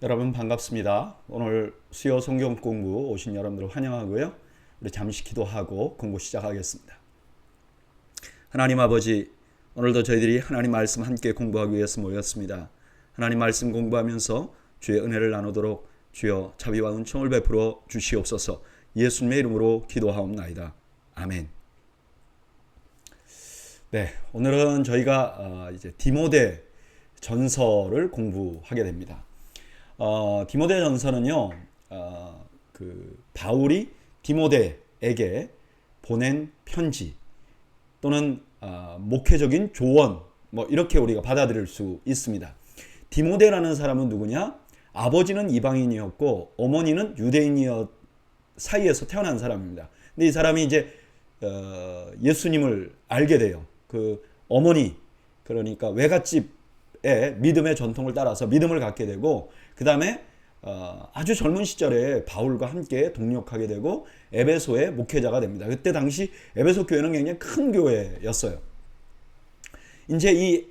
여러분 반갑습니다. 오늘 수요 성경 공부 오신 여러분들 환영하고요. 우리 잠시 기도하고 공부 시작하겠습니다. 하나님 아버지, 오늘도 저희들이 하나님 말씀 함께 공부하기 위해서 모였습니다. 하나님 말씀 공부하면서 주의 은혜를 나누도록 주여 자비와 은총을 베풀어 주시옵소서. 예수님의 이름으로 기도하옵나이다. 아멘. 네, 오늘은 저희가 이제 디모데 전서를 공부하게 됩니다. 디모데 전서는요, 바울이 디모데에게 보낸 편지 또는 목회적인 조언, 이렇게 우리가 받아들일 수 있습니다. 디모데라는 사람은 누구냐? 아버지는 이방인이었고 어머니는 유대인이었 사이에서 태어난 사람입니다. 근데 이 사람이 이제 예수님을 알게 돼요. 그 어머니, 그러니까 외갓집의 믿음의 전통을 따라서 믿음을 갖게 되고, 그 다음에 아주 젊은 시절에 바울과 함께 동역하게 되고 에베소의 목회자가 됩니다. 그때 당시 에베소 교회는 굉장히 큰 교회였어요. 이제 이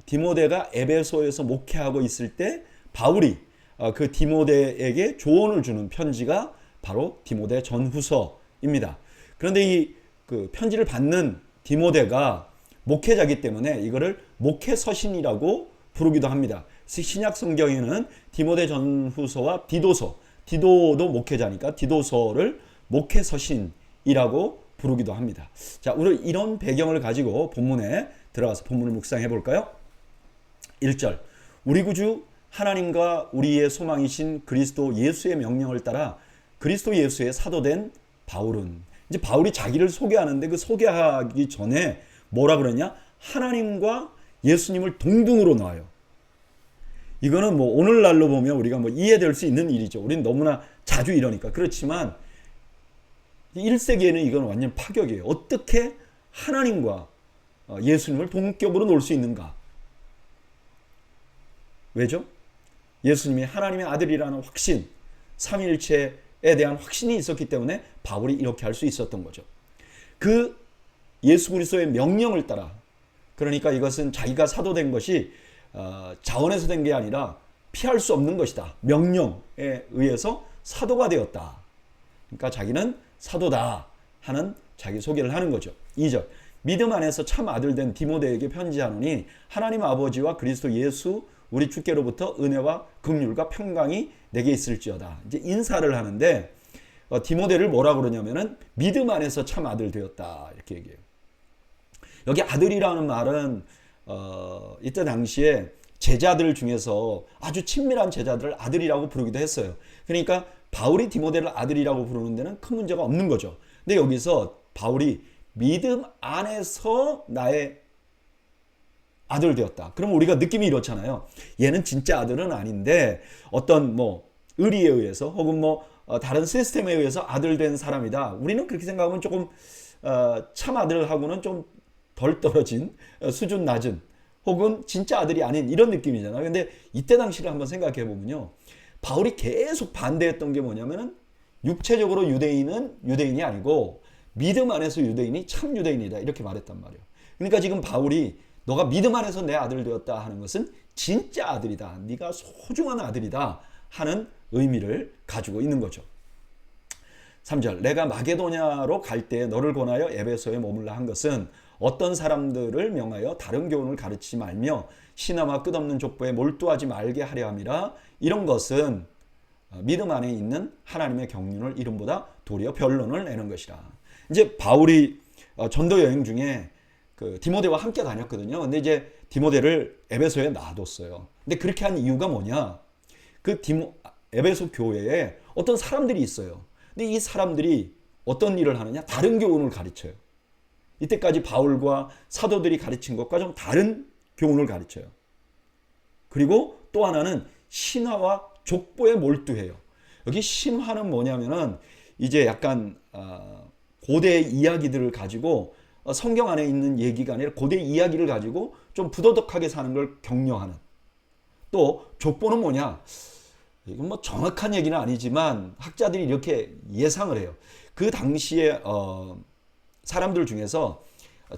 디모데가 에베소에서 목회하고 있을 때 바울이 그 디모데에게 조언을 주는 편지가 바로 디모데 전후서입니다. 그런데 이 그 편지를 받는 디모데가 목회자이기 때문에 이거를 목회서신이라고 부르기도 합니다. 신약 성경에는 디모데 전후서와 디도서, 디도도 목회자니까 디도서를 목회서신이라고 부르기도 합니다. 자, 우리 이런 배경을 가지고 본문에 들어가서 본문을 묵상해 볼까요? 1절, 우리 구주 하나님과 우리의 소망이신 그리스도 예수의 명령을 따라 그리스도 예수의 사도된 바울은, 이제 바울이 자기를 소개하는데 그 소개하기 전에 뭐라 그러냐? 하나님과 예수님을 동등으로 놔요. 이거는 오늘날로 보면 우리가 이해될 수 있는 일이죠. 우리는 너무나 자주 이러니까. 그렇지만 1세기에는 이건 완전 파격이에요. 어떻게 하나님과 예수님을 동급으로 놓을 수 있는가? 왜죠? 예수님이 하나님의 아들이라는 확신, 삼위일체에 대한 확신이 있었기 때문에 바울이 이렇게 할 수 있었던 거죠. 그 예수 그리스도의 명령을 따라, 그러니까 이것은 자기가 사도된 것이 자원에서 된 게 아니라 피할 수 없는 것이다. 명령에 의해서 사도가 되었다. 그러니까 자기는 사도다 하는 자기 소개를 하는 거죠. 2절, 믿음 안에서 참 아들 된 디모데에게 편지하노니 하나님 아버지와 그리스도 예수 우리 주께로부터 은혜와 긍휼과 평강이 내게 있을지어다. 이제 인사를 하는데 디모데를 뭐라 그러냐면은 믿음 안에서 참 아들 되었다, 이렇게 얘기해요. 여기 아들이라는 말은 이때 당시에 제자들 중에서 아주 친밀한 제자들을 아들이라고 부르기도 했어요. 그러니까 바울이 디모데를 아들이라고 부르는 데는 큰 문제가 없는 거죠. 근데 여기서 바울이 믿음 안에서 나의 아들 되었다. 그럼 우리가 느낌이 이렇잖아요. 얘는 진짜 아들은 아닌데 어떤 의리에 의해서 혹은 다른 시스템에 의해서 아들 된 사람이다. 우리는 그렇게 생각하면 조금 참 아들하고는 좀 덜 떨어진 수준 낮은, 혹은 진짜 아들이 아닌 이런 느낌이잖아요. 근데 이때 당시를 한번 생각해 보면요, 바울이 계속 반대했던 게 뭐냐면은 육체적으로 유대인은 유대인이 아니고 믿음 안에서 유대인이 참 유대인이다, 이렇게 말했단 말이에요. 그러니까 지금 바울이 너가 믿음 안에서 내 아들 되었다 하는 것은 진짜 아들이다, 네가 소중한 아들이다 하는 의미를 가지고 있는 거죠. 3절, 내가 마게도냐로 갈 때 너를 권하여 에베소에 머물라 한 것은 어떤 사람들을 명하여 다른 교훈을 가르치지 말며 신화와 끝없는 족보에 몰두하지 말게 하려 함이라. 이런 것은 믿음 안에 있는 하나님의 경륜을 이름보다 도리어 변론을 내는 것이라. 이제 바울이 전도 여행 중에 그 디모데와 함께 다녔거든요. 근데 이제 디모데를 에베소에 놔뒀어요. 근데 그렇게 한 이유가 뭐냐? 에베소 교회에 어떤 사람들이 있어요. 근데 이 사람들이 어떤 일을 하느냐? 다른 교훈을 가르쳐요. 이때까지 바울과 사도들이 가르친 것과 좀 다른 교훈을 가르쳐요. 그리고 또 하나는 신화와 족보에 몰두해요. 여기 신화는 뭐냐면은 이제 약간 고대 이야기들을 가지고, 성경 안에 있는 얘기가 아니라 고대 이야기를 가지고 좀 부도덕하게 사는 걸 격려하는. 또 족보는 뭐냐? 이건 정확한 얘기는 아니지만 학자들이 이렇게 예상을 해요. 그 당시에 사람들 중에서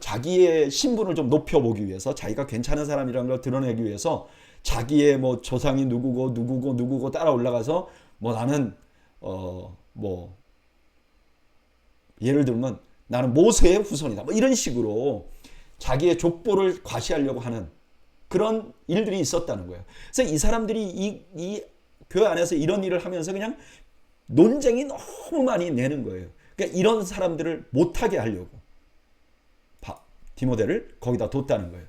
자기의 신분을 좀 높여보기 위해서, 자기가 괜찮은 사람이라는 걸 드러내기 위해서 자기의 뭐 조상이 누구고 따라 올라가서 뭐 나는 뭐 예를 들면 나는 모세의 후손이다. 뭐 이런 식으로 자기의 족보를 과시하려고 하는 그런 일들이 있었다는 거예요. 그래서 이 사람들이 이 교회 안에서 이런 일을 하면서 그냥 논쟁이 너무 많이 내는 거예요. 그러니까 이런 사람들을 못하게 하려고 디모데를 거기다 뒀다는 거예요.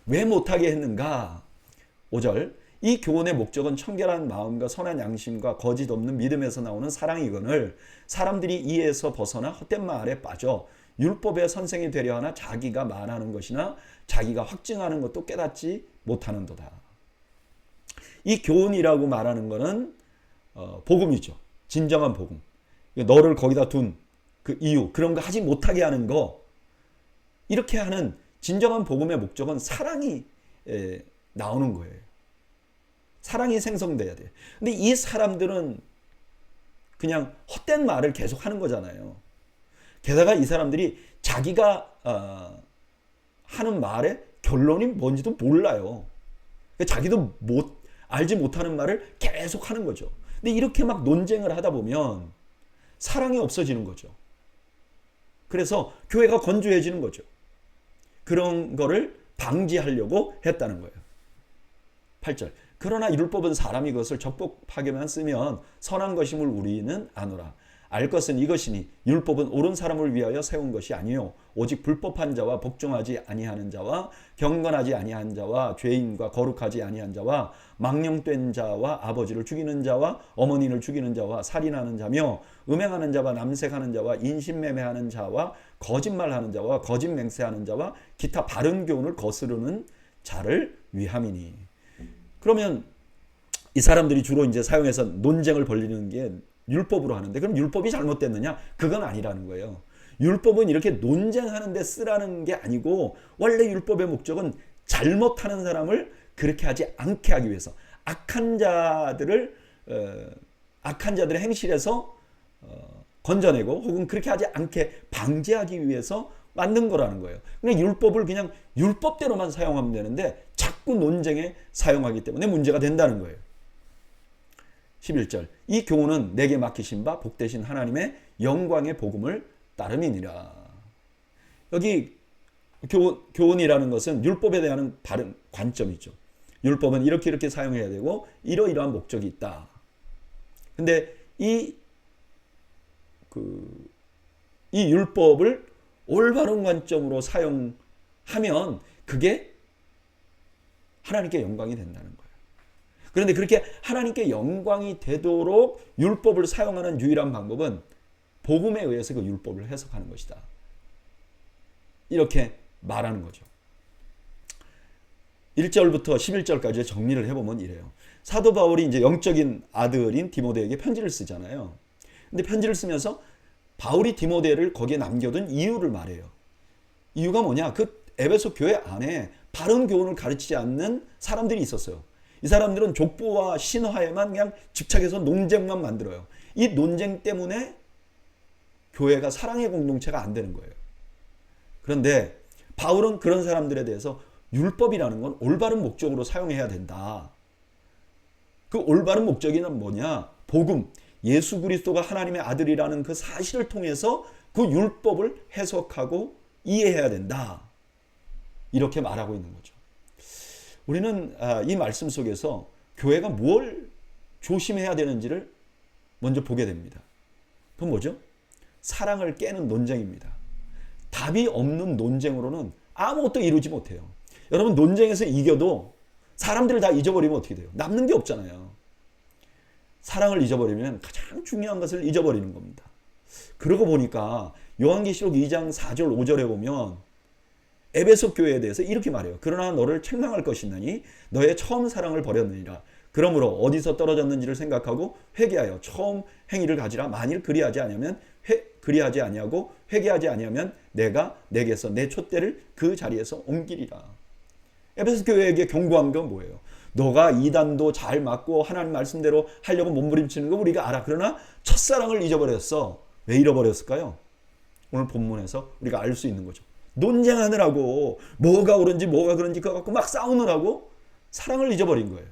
왜 못하게 했는가? 5절 이 교훈의 목적은 청결한 마음과 선한 양심과 거짓 없는 믿음에서 나오는 사랑이거늘 사람들이 이에서 벗어나 헛된 말에 빠져 율법의 선생이 되려 하나 자기가 말하는 것이나 자기가 확증하는 것도 깨닫지 못하는도다. 이 교훈이라고 말하는 것은 복음이죠. 진정한 복음. 너를 거기다 둔 그 이유, 그런 거 하지 못하게 하는 거, 이렇게 하는 진정한 복음의 목적은 사랑이 나오는 거예요. 사랑이 생성돼야 돼요. 근데 이 사람들은 그냥 헛된 말을 계속 하는 거잖아요. 게다가 이 사람들이 자기가 하는 말의 결론이 뭔지도 몰라요. 자기도 알지 못하는 말을 계속 하는 거죠. 근데 이렇게 막 논쟁을 하다 보면 사랑이 없어지는 거죠. 그래서 교회가 건조해지는 거죠. 그런 거를 방지하려고 했다는 거예요. 8절 그러나 율법은 사람이 그것을 적법하게만 쓰면 선한 것임을 우리는 아노라. 알 것은 이것이니 율법은 옳은 사람을 위하여 세운 것이 아니요 오직 불법한 자와 복종하지 아니하는 자와 경건하지 아니한 자와 죄인과 거룩하지 아니한 자와 망령된 자와 아버지를 죽이는 자와 어머니를 죽이는 자와 살인하는 자며 음행하는 자와 남색하는 자와 인신매매하는 자와 거짓말하는 자와 거짓 맹세하는 자와 기타 바른 교훈을 거스르는 자를 위함이니. 그러면 이 사람들이 주로 이제 사용해서 논쟁을 벌이는 게 율법으로 하는데, 그럼 율법이 잘못됐느냐? 그건 아니라는 거예요. 율법은 이렇게 논쟁하는 데 쓰라는 게 아니고, 원래 율법의 목적은 잘못하는 사람을 그렇게 하지 않게 하기 위해서, 악한 자들의 행실에서 건져내고 혹은 그렇게 하지 않게 방지하기 위해서 만든 거라는 거예요. 그냥 율법을 그냥 율법대로만 사용하면 되는데 자꾸 논쟁에 사용하기 때문에 문제가 된다는 거예요. 11절 이 교훈은 내게 맡기신 바 복되신 하나님의 영광의 복음을 따름이니라. 여기 교훈이라는 것은 율법에 대한 바른 관점이죠. 율법은 이렇게 사용해야 되고 이러이러한 목적이 있다. 근데 이 율법을 올바른 관점으로 사용하면 그게 하나님께 영광이 된다는 거예요. 그런데 그렇게 하나님께 영광이 되도록 율법을 사용하는 유일한 방법은 복음에 의해서 그 율법을 해석하는 것이다. 이렇게 말하는 거죠. 1절부터 11절까지 정리를 해보면 이래요. 사도 바울이 이제 영적인 아들인 디모데에게 편지를 쓰잖아요. 근데 편지를 쓰면서 바울이 디모데를 거기에 남겨둔 이유를 말해요. 이유가 뭐냐? 그 에베소 교회 안에 바른 교훈을 가르치지 않는 사람들이 있었어요. 이 사람들은 족보와 신화에만 그냥 집착해서 논쟁만 만들어요. 이 논쟁 때문에 교회가 사랑의 공동체가 안 되는 거예요. 그런데 바울은 그런 사람들에 대해서 율법이라는 건 올바른 목적으로 사용해야 된다. 그 올바른 목적이는 뭐냐? 복음, 예수 그리스도가 하나님의 아들이라는 그 사실을 통해서 그 율법을 해석하고 이해해야 된다. 이렇게 말하고 있는 거죠. 우리는 이 말씀 속에서 교회가 뭘 조심해야 되는지를 먼저 보게 됩니다. 그건 뭐죠? 사랑을 깨는 논쟁입니다. 답이 없는 논쟁으로는 아무것도 이루지 못해요. 여러분, 논쟁에서 이겨도 사람들을 다 잊어버리면 어떻게 돼요? 남는 게 없잖아요. 사랑을 잊어버리면 가장 중요한 것을 잊어버리는 겁니다. 그러고 보니까 요한계시록 2장 4절 5절에 보면 에베소 교회에 대해서 이렇게 말해요. 그러나 너를 책망할 것이나니 너의 처음 사랑을 버렸느니라. 그러므로 어디서 떨어졌는지를 생각하고 회개하여 처음 행위를 가지라. 만일 그리하지 아니하고 회개하지 아니하면 내가 내게서 내 촛대를 그 자리에서 옮기리라. 에베소 교회에게 경고한 건 뭐예요? 너가 이단도 잘 맞고 하나님 말씀대로 하려고 몸부림치는 거 우리가 알아. 그러나 첫사랑을 잊어버렸어. 왜 잃어버렸을까요? 오늘 본문에서 우리가 알 수 있는 거죠. 논쟁하느라고 뭐가 옳은지 뭐가 그런지 그거 갖고 막 싸우느라고 사랑을 잊어버린 거예요.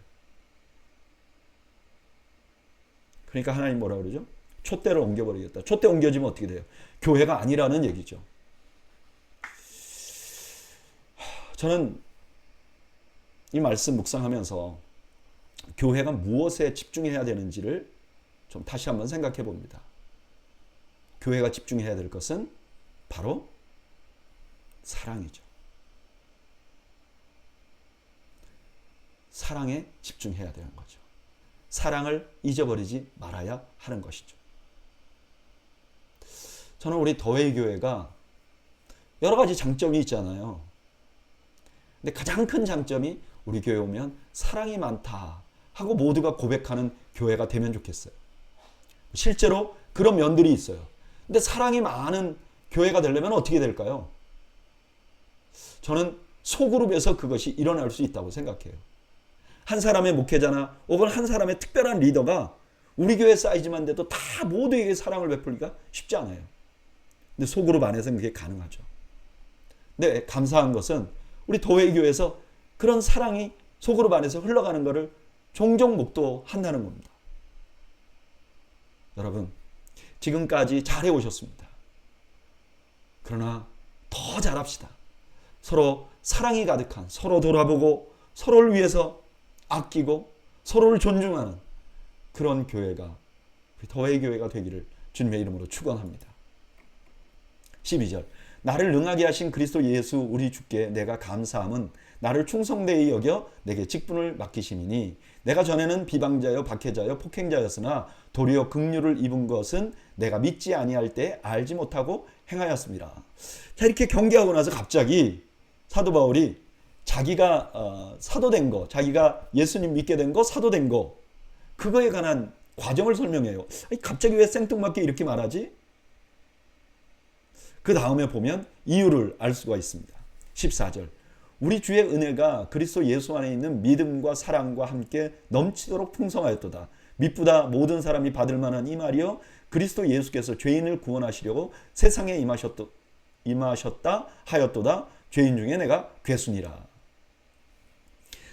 그러니까 하나님 뭐라 그러죠? 촛대를 옮겨버리겠다. 촛대 옮겨지면 어떻게 돼요? 교회가 아니라는 얘기죠. 저는 이 말씀 묵상하면서 교회가 무엇에 집중해야 되는지를 좀 다시 한번 생각해 봅니다. 교회가 집중해야 될 것은 바로 사랑이죠. 사랑에 집중해야 되는 거죠. 사랑을 잊어버리지 말아야 하는 것이죠. 저는 우리 더웨이 교회가 여러 가지 장점이 있잖아요. 근데 가장 큰 장점이 우리 교회 오면 사랑이 많다 하고 모두가 고백하는 교회가 되면 좋겠어요. 실제로 그런 면들이 있어요. 근데 사랑이 많은 교회가 되려면 어떻게 될까요? 저는 소그룹에서 그것이 일어날 수 있다고 생각해요. 한 사람의 목회자나 혹은 한 사람의 특별한 리더가 우리 교회 사이즈만 돼도 다 모두에게 사랑을 베풀기가 쉽지 않아요. 근데 소그룹 안에서는 그게 가능하죠. 근데 감사한 것은 우리 더웨이 교회에서 그런 사랑이 소그룹 안에서 흘러가는 것을 종종 목도한다는 겁니다. 여러분, 지금까지 잘해 오셨습니다. 그러나 더 잘합시다. 서로 사랑이 가득한, 서로 돌아보고 서로를 위해서 아끼고 서로를 존중하는 그런 교회가 더웨이 교회가 되기를 주님의 이름으로 축원합니다. 12절 나를 능하게 하신 그리스도 예수 우리 주께 내가 감사함은 나를 충성되이 여겨 내게 직분을 맡기심이니 내가 전에는 비방자여 박해자여 폭행자였으나 도리어 긍휼을 입은 것은 내가 믿지 아니할 때 알지 못하고 행하였습니다. 자, 이렇게 경계하고 나서 갑자기 사도 바울이 자기가 사도된 거, 자기가 예수님 믿게 된 거, 사도된 거, 그거에 관한 과정을 설명해요. 갑자기 왜 생뚱맞게 이렇게 말하지? 그 다음에 보면 이유를 알 수가 있습니다. 14절 우리 주의 은혜가 그리스도 예수 안에 있는 믿음과 사랑과 함께 넘치도록 풍성하였도다. 미쁘다 모든 사람이 받을 만한 이 말이요 그리스도 예수께서 죄인을 구원하시려고 세상에 임하셨다 하였도다. 죄인 중에 내가 괴순이라.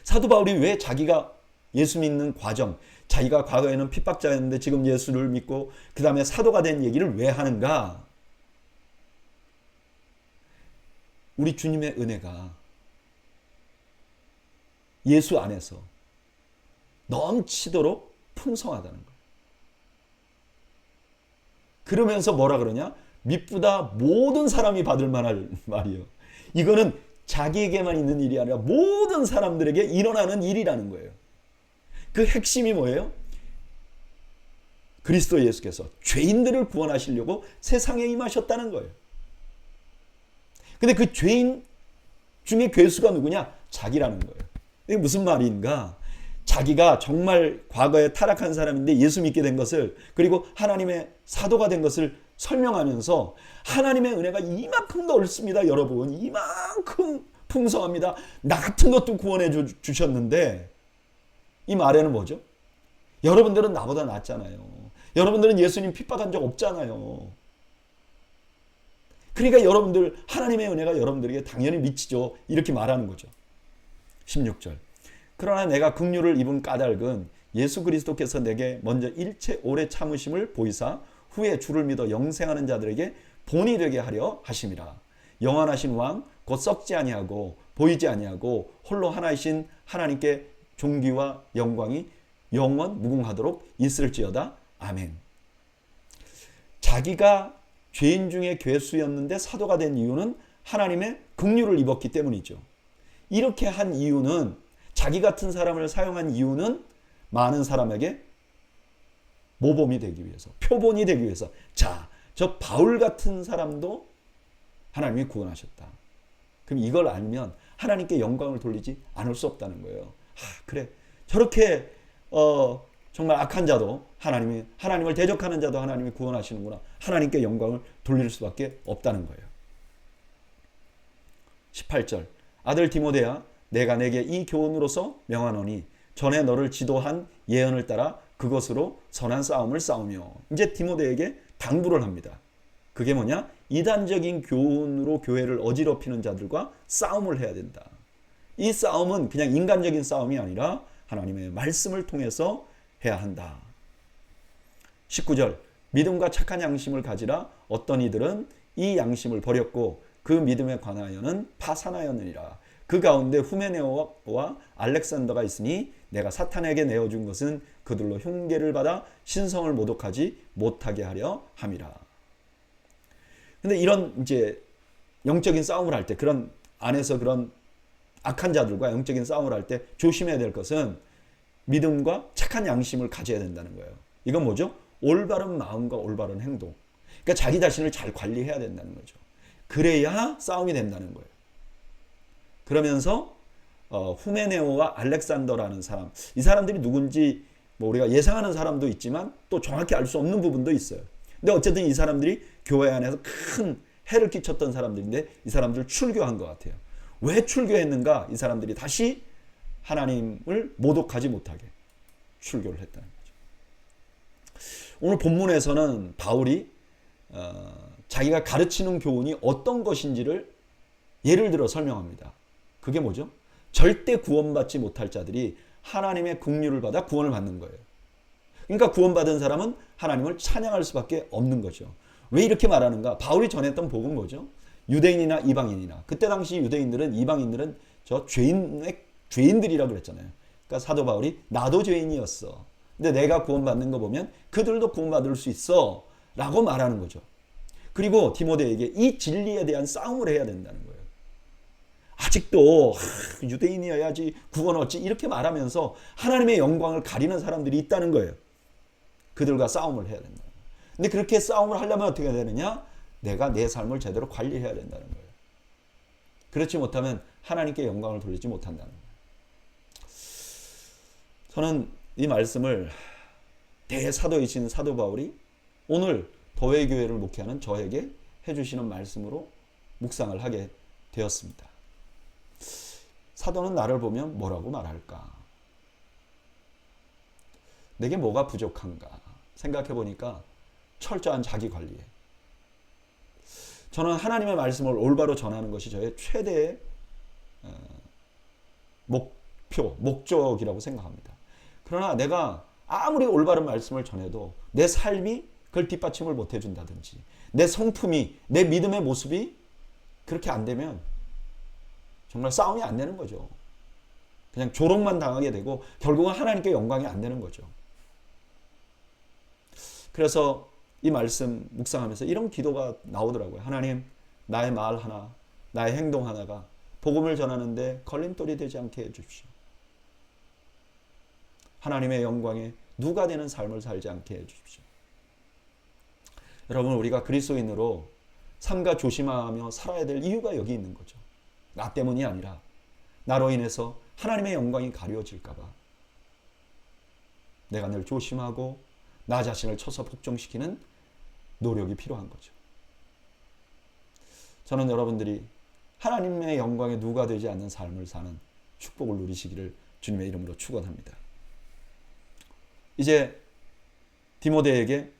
사도 바울이 왜 자기가 예수 믿는 과정, 자기가 과거에는 핍박자였는데 지금 예수를 믿고 그 다음에 사도가 된 얘기를 왜 하는가? 우리 주님의 은혜가 예수 안에서 넘치도록 풍성하다는 거예요. 그러면서 뭐라 그러냐? 미쁘다 모든 사람이 받을 만할 말이에요. 이거는 자기에게만 있는 일이 아니라 모든 사람들에게 일어나는 일이라는 거예요. 그 핵심이 뭐예요? 그리스도 예수께서 죄인들을 구원하시려고 세상에 임하셨다는 거예요. 근데 그 죄인 중에 괴수가 누구냐? 자기라는 거예요. 이게 무슨 말인가? 자기가 정말 과거에 타락한 사람인데 예수 믿게 된 것을, 그리고 하나님의 사도가 된 것을 설명하면서 하나님의 은혜가 이만큼 넓습니다. 여러분, 이만큼 풍성합니다. 나 같은 것도 구원해 주셨는데, 이 말에는 뭐죠? 여러분들은 나보다 낫잖아요. 여러분들은 예수님 핍박한 적 없잖아요. 그러니까 여러분들, 하나님의 은혜가 여러분들에게 당연히 미치죠. 이렇게 말하는 거죠. 16절 그러나 내가 긍휼을 입은 까닭은 예수 그리스도께서 내게 먼저 일체 오래 참으심을 보이사 후에 주를 믿어 영생하는 자들에게 본이 되게 하려 하심이라. 영원하신 왕 곧 썩지 아니하고 보이지 아니하고 홀로 하나이신 하나님께 존귀와 영광이 영원 무궁하도록 있을지어다. 아멘. 자기가 죄인 중에 괴수였는데 사도가 된 이유는 하나님의 긍휼을 입었기 때문이죠. 이렇게 한 이유는, 자기 같은 사람을 사용한 이유는 많은 사람에게 모범이 되기 위해서, 표본이 되기 위해서. 자, 저 바울 같은 사람도 하나님이 구원하셨다. 그럼 이걸 알면 하나님께 영광을 돌리지 않을 수 없다는 거예요. 그래, 저렇게 정말 악한 자도 하나님을 대적하는 자도 하나님이 구원하시는구나. 하나님께 영광을 돌릴 수밖에 없다는 거예요. 18절 아들 디모데야, 내가 내게 이 교훈으로서 명하노니 전에 너를 지도한 예언을 따라 그것으로 선한 싸움을 싸우며. 이제 디모데에게 당부를 합니다. 그게 뭐냐? 이단적인 교훈으로 교회를 어지럽히는 자들과 싸움을 해야 된다. 이 싸움은 그냥 인간적인 싸움이 아니라 하나님의 말씀을 통해서 해야 한다. 19절 믿음과 착한 양심을 가지라. 어떤 이들은 이 양심을 버렸고 그 믿음에 관하여는 파산하였느니라. 그 가운데 후메네오와 알렉산더가 있으니 내가 사탄에게 내어준 것은 그들로 흉계를 받아 신성을 모독하지 못하게 하려 함이라. 근데 이런 이제 영적인 싸움을 할 때, 그런 안에서 그런 악한 자들과 영적인 싸움을 할 때 조심해야 될 것은 믿음과 착한 양심을 가져야 된다는 거예요. 이건 뭐죠? 올바른 마음과 올바른 행동. 그러니까 자기 자신을 잘 관리해야 된다는 거죠. 그래야 싸움이 된다는 거예요. 그러면서 후메네오와 알렉산더라는 사람, 이 사람들이 누군지 뭐 우리가 예상하는 사람도 있지만 또 정확히 알 수 없는 부분도 있어요. 근데 어쨌든 이 사람들이 교회 안에서 큰 해를 끼쳤던 사람들인데 이 사람들 출교한 것 같아요. 왜 출교했는가? 이 사람들이 다시 하나님을 모독하지 못하게 출교를 했다는 거죠. 오늘 본문에서는 바울이 자기가 가르치는 교훈이 어떤 것인지를 예를 들어 설명합니다. 그게 뭐죠? 절대 구원받지 못할 자들이 하나님의 긍휼을 받아 구원을 받는 거예요. 그러니까 구원받은 사람은 하나님을 찬양할 수밖에 없는 거죠. 왜 이렇게 말하는가? 바울이 전했던 복음은 뭐죠? 유대인이나 이방인이나, 그때 당시 유대인들은, 이방인들은 저 죄인들이라고 그랬잖아요. 그러니까 사도 바울이 나도 죄인이었어. 근데 내가 구원받는 거 보면 그들도 구원받을 수 있어 라고 말하는 거죠. 그리고 디모데에게 이 진리에 대한 싸움을 해야 된다는 거예요. 아직도 유대인이어야지 구원 얻지 이렇게 말하면서 하나님의 영광을 가리는 사람들이 있다는 거예요. 그들과 싸움을 해야 된다. 근데 그렇게 싸움을 하려면 어떻게 해야 되느냐? 내가 내 삶을 제대로 관리해야 된다는 거예요. 그렇지 못하면 하나님께 영광을 돌리지 못한다는 거예요. 저는 이 말씀을 대사도이신 사도 바울이 오늘 도회교회를 목회하는 저에게 해주시는 말씀으로 묵상을 하게 되었습니다. 사도는 나를 보면 뭐라고 말할까? 내게 뭐가 부족한가? 생각해 보니까 철저한 자기 관리에. 저는 하나님의 말씀을 올바로 전하는 것이 저의 최대의 목적이라고 생각합니다. 그러나 내가 아무리 올바른 말씀을 전해도 내 삶이 그걸 뒷받침을 못 해준다든지 내 성품이, 내 믿음의 모습이 그렇게 안 되면 정말 싸움이 안 되는 거죠. 그냥 조롱만 당하게 되고 결국은 하나님께 영광이 안 되는 거죠. 그래서 이 말씀 묵상하면서 이런 기도가 나오더라고요. 하나님, 나의 말 하나, 나의 행동 하나가 복음을 전하는데 걸림돌이 되지 않게 해주십시오. 하나님의 영광에 누가 되는 삶을 살지 않게 해주십시오. 여러분, 우리가 그리스도인으로 삼가 조심하며 살아야 될 이유가 여기 있는 거죠. 나 때문이 아니라 나로 인해서 하나님의 영광이 가려질까 봐 내가 늘 조심하고 나 자신을 쳐서 복종시키는 노력이 필요한 거죠. 저는 여러분들이 하나님의 영광에 누가 되지 않는 삶을 사는 축복을 누리시기를 주님의 이름으로 축원합니다. 이제 디모데에게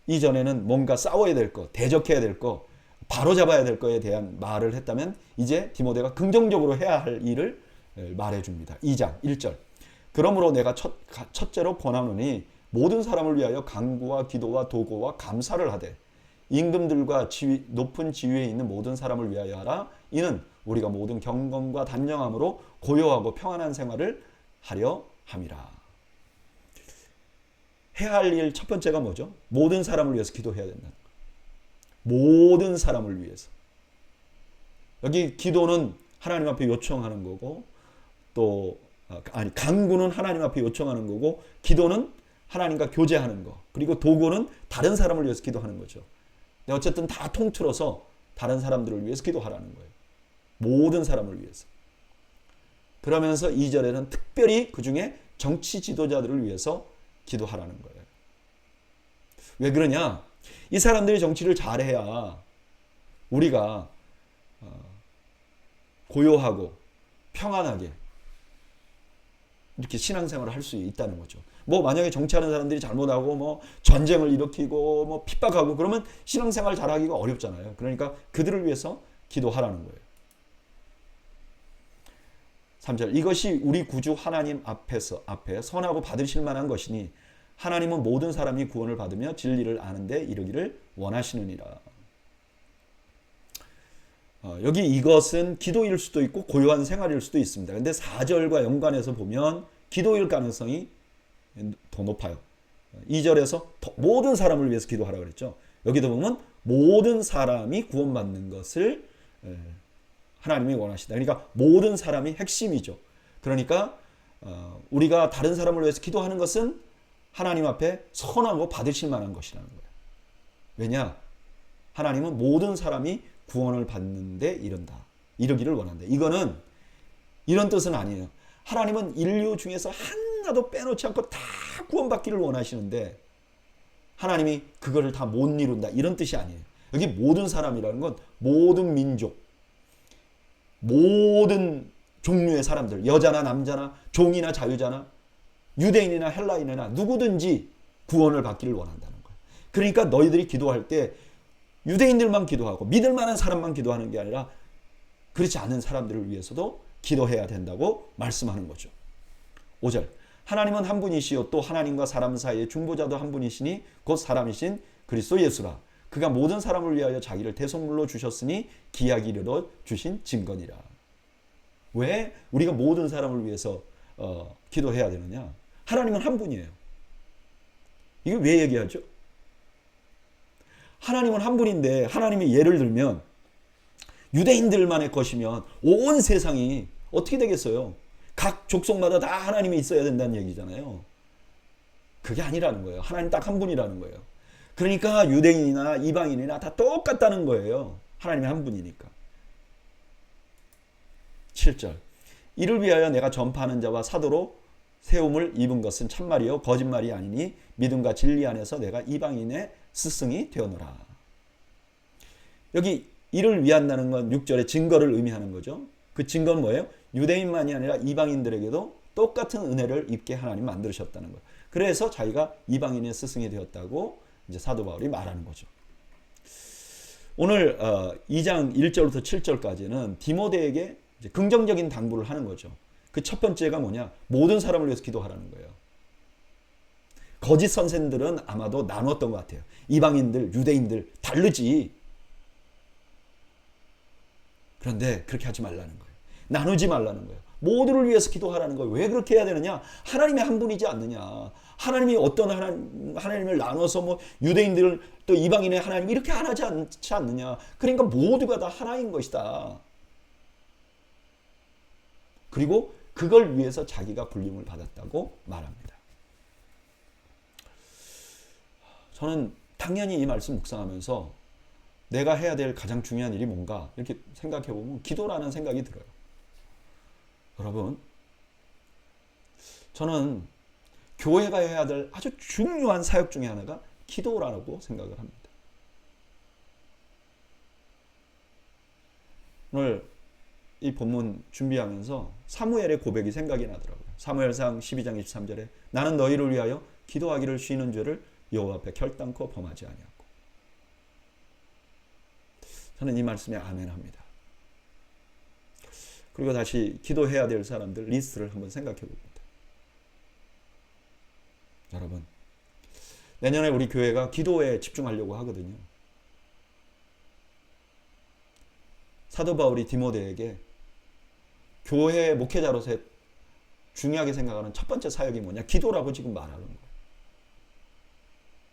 이전에는 뭔가 싸워야 될 것, 대적해야 될 것, 바로잡아야 될 것에 대한 말을 했다면 이제 디모데가 긍정적으로 해야 할 일을 말해줍니다. 2장 1절. 그러므로 내가 첫째로 권하노니 모든 사람을 위하여 간구와 기도와 도고와 감사를 하되 임금들과 높은 지위에 있는 모든 사람을 위하여 하라. 이는 우리가 모든 경건과 단정함으로 고요하고 평안한 생활을 하려 함이라. 해야 할 일 첫 번째가 뭐죠? 모든 사람을 위해서 기도해야 된다는 거예요. 모든 사람을 위해서. 여기 기도는 하나님 앞에 요청하는 거고 간구는 하나님 앞에 요청하는 거고 기도는 하나님과 교제하는 거, 그리고 도구는 다른 사람을 위해서 기도하는 거죠. 근데 어쨌든 다 통틀어서 다른 사람들을 위해서 기도하라는 거예요. 모든 사람을 위해서. 그러면서 2절에는 특별히 그 중에 정치 지도자들을 위해서 기도하라는 거예요. 왜 그러냐? 이 사람들이 정치를 잘해야 우리가 고요하고 평안하게 이렇게 신앙생활을 할 수 있다는 거죠. 뭐 만약에 정치하는 사람들이 잘못하고 뭐 전쟁을 일으키고 뭐 핍박하고 그러면 신앙생활 잘하기가 어렵잖아요. 그러니까 그들을 위해서 기도하라는 거예요. 3절 이것이 우리 구주 하나님 앞에 선하고 받으실 만한 것이니 하나님은 모든 사람이 구원을 받으며 진리를 아는데 이르기를 원하시느니라. 여기 이것은 기도일 수도 있고 고요한 생활일 수도 있습니다. 근데 4절과 연관해서 보면 기도일 가능성이 더 높아요. 2절에서 모든 사람을 위해서 기도하라고 그랬죠. 여기도 보면 모든 사람이 구원받는 것을 하나님이 원하시다. 그러니까 모든 사람이 핵심이죠. 그러니까 우리가 다른 사람을 위해서 기도하는 것은 하나님 앞에 선하고 받으실 만한 것이라는 거예요. 왜냐? 하나님은 모든 사람이 구원을 받는데 이르기를 원한다. 이거는 이런 뜻은 아니에요. 하나님은 인류 중에서 하나도 빼놓지 않고 다 구원받기를 원하시는데 하나님이 그거를 다 못 이룬다. 이런 뜻이 아니에요. 여기 모든 사람이라는 건 모든 민족, 모든 종류의 사람들, 여자나 남자나 종이나 자유자나 유대인이나 헬라인이나 누구든지 구원을 받기를 원한다는 거예요. 그러니까 너희들이 기도할 때 유대인들만 기도하고 믿을 만한 사람만 기도하는 게 아니라 그렇지 않은 사람들을 위해서도 기도해야 된다고 말씀하는 거죠. 5절 하나님은 한 분이시요 또 하나님과 사람 사이의 중보자도 한 분이시니 곧 사람이신 그리스도 예수라. 그가 모든 사람을 위하여 자기를 대속물로 주셨으니 기약이 이르러 주신 증거니라. 왜 우리가 모든 사람을 위해서 기도해야 되느냐? 하나님은 한 분이에요. 이게 왜 얘기하죠? 하나님은 한 분인데 하나님이 예를 들면 유대인들만의 것이면 온 세상이 어떻게 되겠어요? 각 족속마다 다 하나님이 있어야 된다는 얘기잖아요. 그게 아니라는 거예요. 하나님 딱 한 분이라는 거예요. 그러니까 유대인이나 이방인이나 다 똑같다는 거예요. 하나님이 한 분이니까. 7절 이를 위하여 내가 전파하는 자와 사도로 세움을 입은 것은 참말이요 거짓말이 아니니 믿음과 진리 안에서 내가 이방인의 스승이 되었노라. 여기 이를 위한다는 건 6절의 증거를 의미하는 거죠. 그 증거는 뭐예요? 유대인만이 아니라 이방인들에게도 똑같은 은혜를 입게 하나님 만드셨다는 거예요. 그래서 자기가 이방인의 스승이 되었다고 이제 사도 바울이 말하는 거죠. 오늘 2장 1절부터 7절까지는 디모데에게 이제 긍정적인 당부를 하는 거죠. 그 첫 번째가 뭐냐? 모든 사람을 위해서 기도하라는 거예요. 거짓 선생들은 아마도 나눴던 것 같아요. 이방인들, 유대인들 다르지. 그런데 그렇게 하지 말라는 거예요. 나누지 말라는 거예요. 모두를 위해서 기도하라는 거예요. 왜 그렇게 해야 되느냐? 하나님이 한 분이지 않느냐. 하나님이 어떤 하나님을 나눠서 뭐 유대인들을 또 이방인의 하나님 이렇게 하지 않지 않느냐. 그러니까 모두가 다 하나인 것이다. 그리고 그걸 위해서 자기가 불림을 받았다고 말합니다. 저는 당연히 이 말씀 묵상하면서 내가 해야 될 가장 중요한 일이 뭔가 이렇게 생각해 보면 기도라는 생각이 들어요. 여러분, 저는 교회가 해야 될 아주 중요한 사역 중에 하나가 기도라고 생각을 합니다. 오늘 이 본문 준비하면서 사무엘의 고백이 생각이 나더라고요. 사무엘상 12장 23절에 나는 너희를 위하여 기도하기를 쉬는 죄를 여호와 앞에 결단코 범하지 아니하고. 저는 이 말씀에 아멘합니다. 그리고 다시 기도해야 될 사람들 리스트를 한번 생각해 봅니다. 여러분, 내년에 우리 교회가 기도에 집중하려고 하거든요. 사도 바울이 디모데에게 교회 목회자로서 중요하게 생각하는 첫 번째 사역이 뭐냐? 기도라고 지금 말하는 거예요.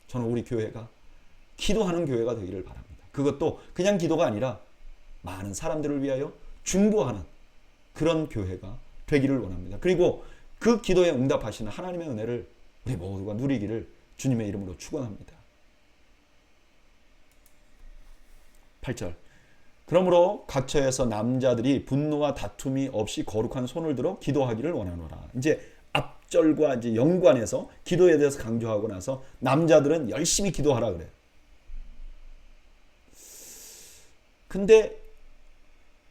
저는 우리 교회가 기도하는 교회가 되기를 바랍니다. 그것도 그냥 기도가 아니라 많은 사람들을 위하여 중보하는 그런 교회가 되기를 원합니다. 그리고 그 기도에 응답하시는 하나님의 은혜를 우리 모두가 누리기를 주님의 이름으로 축원합니다. 8절 그러므로 각처에서 남자들이 분노와 다툼이 없이 거룩한 손을 들어 기도하기를 원하노라. 이제 앞절과 이제 연관해서 기도에 대해서 강조하고 나서 남자들은 열심히 기도하라 그래요. 근데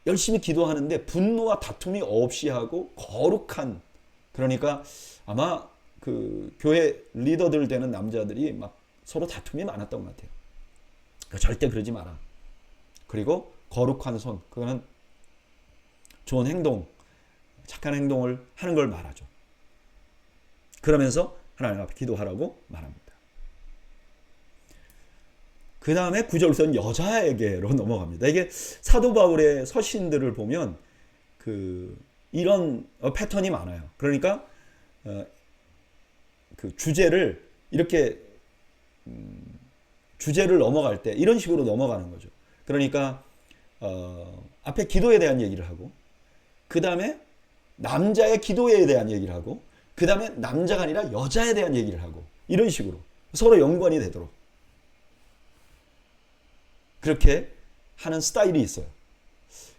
열심히 기도하는데 분노와 다툼이 없이 하고 거룩한, 그러니까 아마 그 교회 리더들 되는 남자들이 막 서로 다툼이 많았던 것 같아요. 절대 그러지 마라. 그리고 거룩한 손, 그거는 좋은 행동, 착한 행동을 하는 걸 말하죠. 그러면서 하나님 앞에 기도하라고 말합니다. 그 다음에 9절부터는 여자에게로 넘어갑니다. 이게 사도 바울의 서신들을 보면 이런 패턴이 많아요. 그러니까 그 주제를 이렇게 주제를 넘어갈 때 이런 식으로 넘어가는 거죠. 그러니까 앞에 기도에 대한 얘기를 하고, 그 다음에 남자의 기도에 대한 얘기를 하고, 그 다음에 남자가 아니라 여자에 대한 얘기를 하고, 이런 식으로 서로 연관이 되도록 그렇게 하는 스타일이 있어요.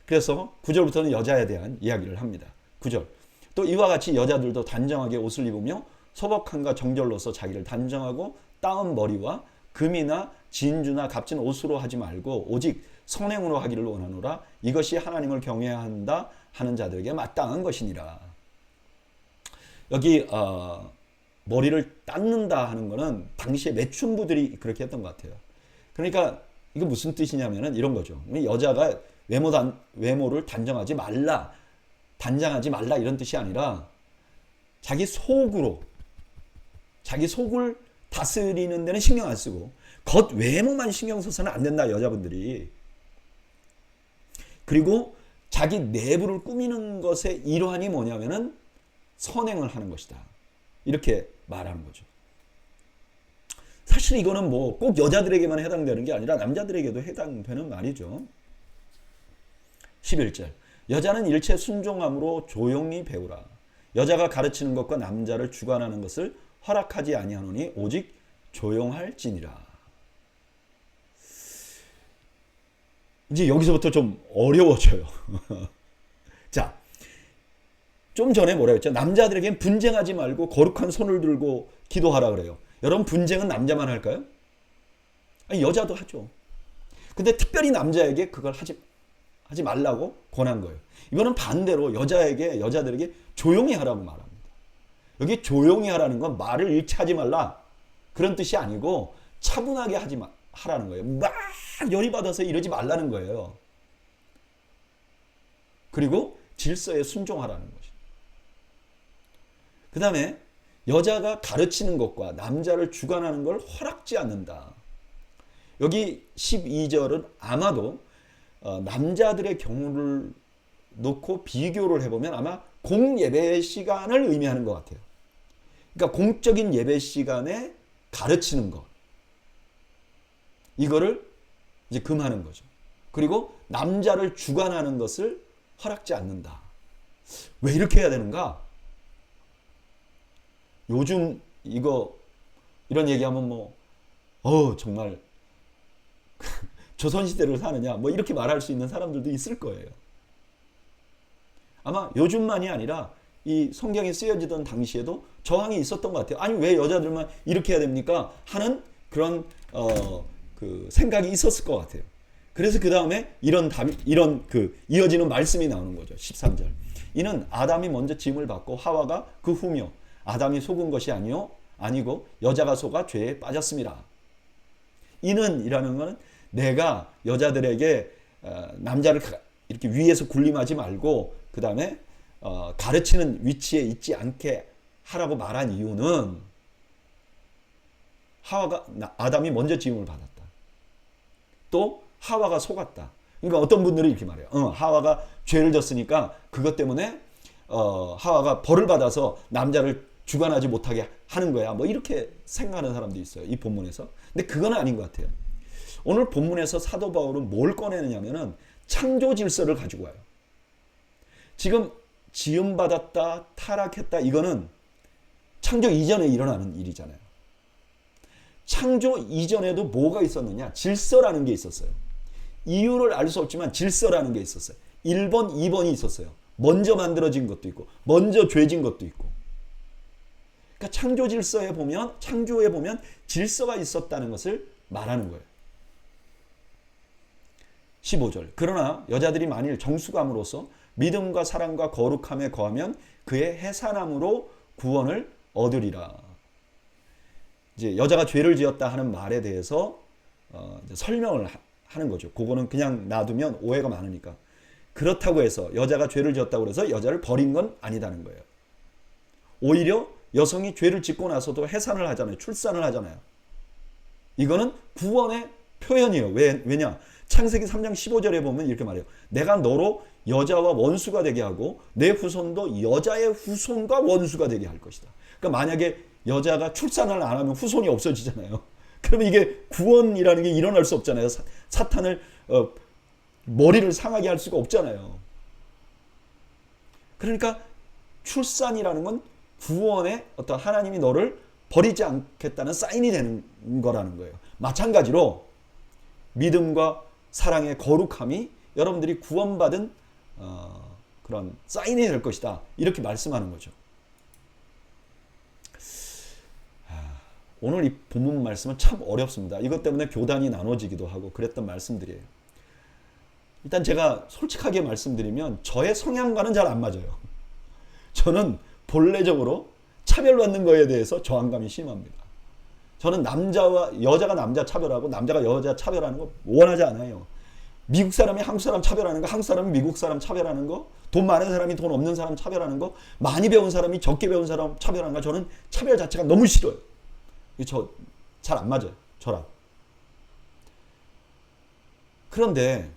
그래서 9절부터는 여자에 대한 이야기를 합니다. 9절. 또 이와 같이 여자들도 단정하게 옷을 입으며 소복함과 정절로서 자기를 단정하고 따은 머리와 금이나 진주나 값진 옷으로 하지 말고 오직 선행으로 하기를 원하노라. 이것이 하나님을 경외해야 한다 하는 자들에게 마땅한 것이니라. 여기 머리를 닦는다 하는 것은 당시에 매춘부들이 그렇게 했던 것 같아요. 그러니까 이거 무슨 뜻이냐면은 이런 거죠. 여자가 외모를 단정하지 말라, 단장하지 말라 이런 뜻이 아니라 자기 속을 다스리는 데는 신경 안 쓰고 겉 외모만 신경 써서는 안 된다, 여자분들이. 그리고 자기 내부를 꾸미는 것의 일환이 뭐냐면은 선행을 하는 것이다, 이렇게 말하는 거죠. 사실 이거는 뭐 꼭 여자들에게만 해당되는 게 아니라 남자들에게도 해당되는 말이죠. 11절. 여자는 일체 순종함으로 조용히 배우라. 여자가 가르치는 것과 남자를 주관하는 것을 허락하지 아니하노니 오직 조용할지니라. 이제 여기서부터 좀 어려워져요. 자, 좀 전에 뭐라 했죠? 남자들에겐 분쟁하지 말고 거룩한 손을 들고 기도하라 그래요. 여러분, 분쟁은 남자만 할까요? 아니, 여자도 하죠. 근데 특별히 남자에게 그걸 하지 말라고 권한 거예요. 이거는 반대로 여자들에게 조용히 하라고 말합니다. 여기 조용히 하라는 건 말을 잃게 하지 말라, 그런 뜻이 아니고 차분하게 하라는 거예요. 막 열이 받아서 이러지 말라는 거예요. 그리고 질서에 순종하라는 거죠. 그 다음에 여자가 가르치는 것과 남자를 주관하는 걸 허락지 않는다. 여기 12절은 아마도 남자들의 경우를 놓고 비교를 해보면 아마 공예배 시간을 의미하는 것 같아요. 그러니까 공적인 예배 시간에 가르치는 것, 이거를 이제 금하는 거죠. 그리고 남자를 주관하는 것을 허락지 않는다. 왜 이렇게 해야 되는가? 요즘 이런 얘기하면 정말 조선시대를 사느냐 뭐 이렇게 말할 수 있는 사람들도 있을 거예요. 아마 요즘만이 아니라 이 성경이 쓰여지던 당시에도 저항이 있었던 것 같아요. 아니, 왜 여자들만 이렇게 해야 됩니까? 하는 그런 그 생각이 있었을 것 같아요. 그래서 그 다음에 이런 이어지는 말씀이 나오는 거죠. 13절. 이는 아담이 먼저 짐을 받고 하와가 그 후며 아담이 속은 것이 아니고 여자가 속아 죄에 빠졌습니다. 이는 이라는 것은 내가 여자들에게 남자를 이렇게 위에서 군림하지 말고 그 다음에 가르치는 위치에 있지 않게 하라고 말한 이유는 아담이 먼저 지음을 받았다. 또 하와가 속았다. 그러니까 어떤 분들은 이렇게 말해요. 하와가 죄를 졌으니까 그것 때문에 하와가 벌을 받아서 남자를 주관하지 못하게 하는 거야. 뭐 이렇게 생각하는 사람도 있어요, 이 본문에서. 근데 그건 아닌 것 같아요. 오늘 본문에서 사도 바울은 뭘 꺼내느냐면은 창조 질서를 가지고 와요. 지금 지음받았다, 타락했다, 이거는 창조 이전에 일어나는 일이잖아요. 창조 이전에도 뭐가 있었느냐? 질서라는 게 있었어요. 이유를 알 수 없지만 질서라는 게 있었어요. 1번, 2번이 있었어요. 먼저 만들어진 것도 있고 먼저 죄진 것도 있고. 그러니까 창조에 보면 질서가 있었다는 것을 말하는 거예요. 15절. 그러나 여자들이 만일 정숙함으로써 믿음과 사랑과 거룩함에 거하면 그의 해산함으로 구원을 얻으리라. 이제 여자가 죄를 지었다 하는 말에 대해서 설명을 하는 거죠. 그거는 그냥 놔두면 오해가 많으니까. 그렇다고 해서 여자가 죄를 지었다고 해서 여자를 버린 건 아니다는 거예요. 오히려 여성이 죄를 짓고 나서도 해산을 하잖아요. 출산을 하잖아요. 이거는 구원의 표현이에요. 왜냐? 창세기 3장 15절에 보면 이렇게 말해요. 내가 너로 여자와 원수가 되게 하고 내 후손도 여자의 후손과 원수가 되게 할 것이다. 그러니까 만약에 여자가 출산을 안 하면 후손이 없어지잖아요. 그러면 이게 구원이라는 게 일어날 수 없잖아요. 사탄을 머리를 상하게 할 수가 없잖아요. 그러니까 출산이라는 건 구원의 어떤 하나님이 너를 버리지 않겠다는 사인이 되는 거라는 거예요. 마찬가지로 믿음과 사랑의 거룩함이 여러분들이 구원받은 그런 사인이 될 것이다. 이렇게 말씀하는 거죠. 오늘 이 본문 말씀은 참 어렵습니다. 이것 때문에 교단이 나눠지기도 하고 그랬던 말씀들이에요. 일단 제가 솔직하게 말씀드리면 저의 성향과는 잘 안 맞아요. 저는 본래적으로 차별받는 거에 대해서 저항감이 심합니다. 저는 여자가 남자 차별하고 남자가 여자 차별하는 거 원하지 않아요. 미국 사람이 한국 사람 차별하는 거, 한국 사람이 미국 사람 차별하는 거, 돈 많은 사람이 돈 없는 사람 차별하는 거, 많이 배운 사람이 적게 배운 사람 차별하는 거, 저는 차별 자체가 너무 싫어요. 저 잘 안 맞아요. 저랑. 그런데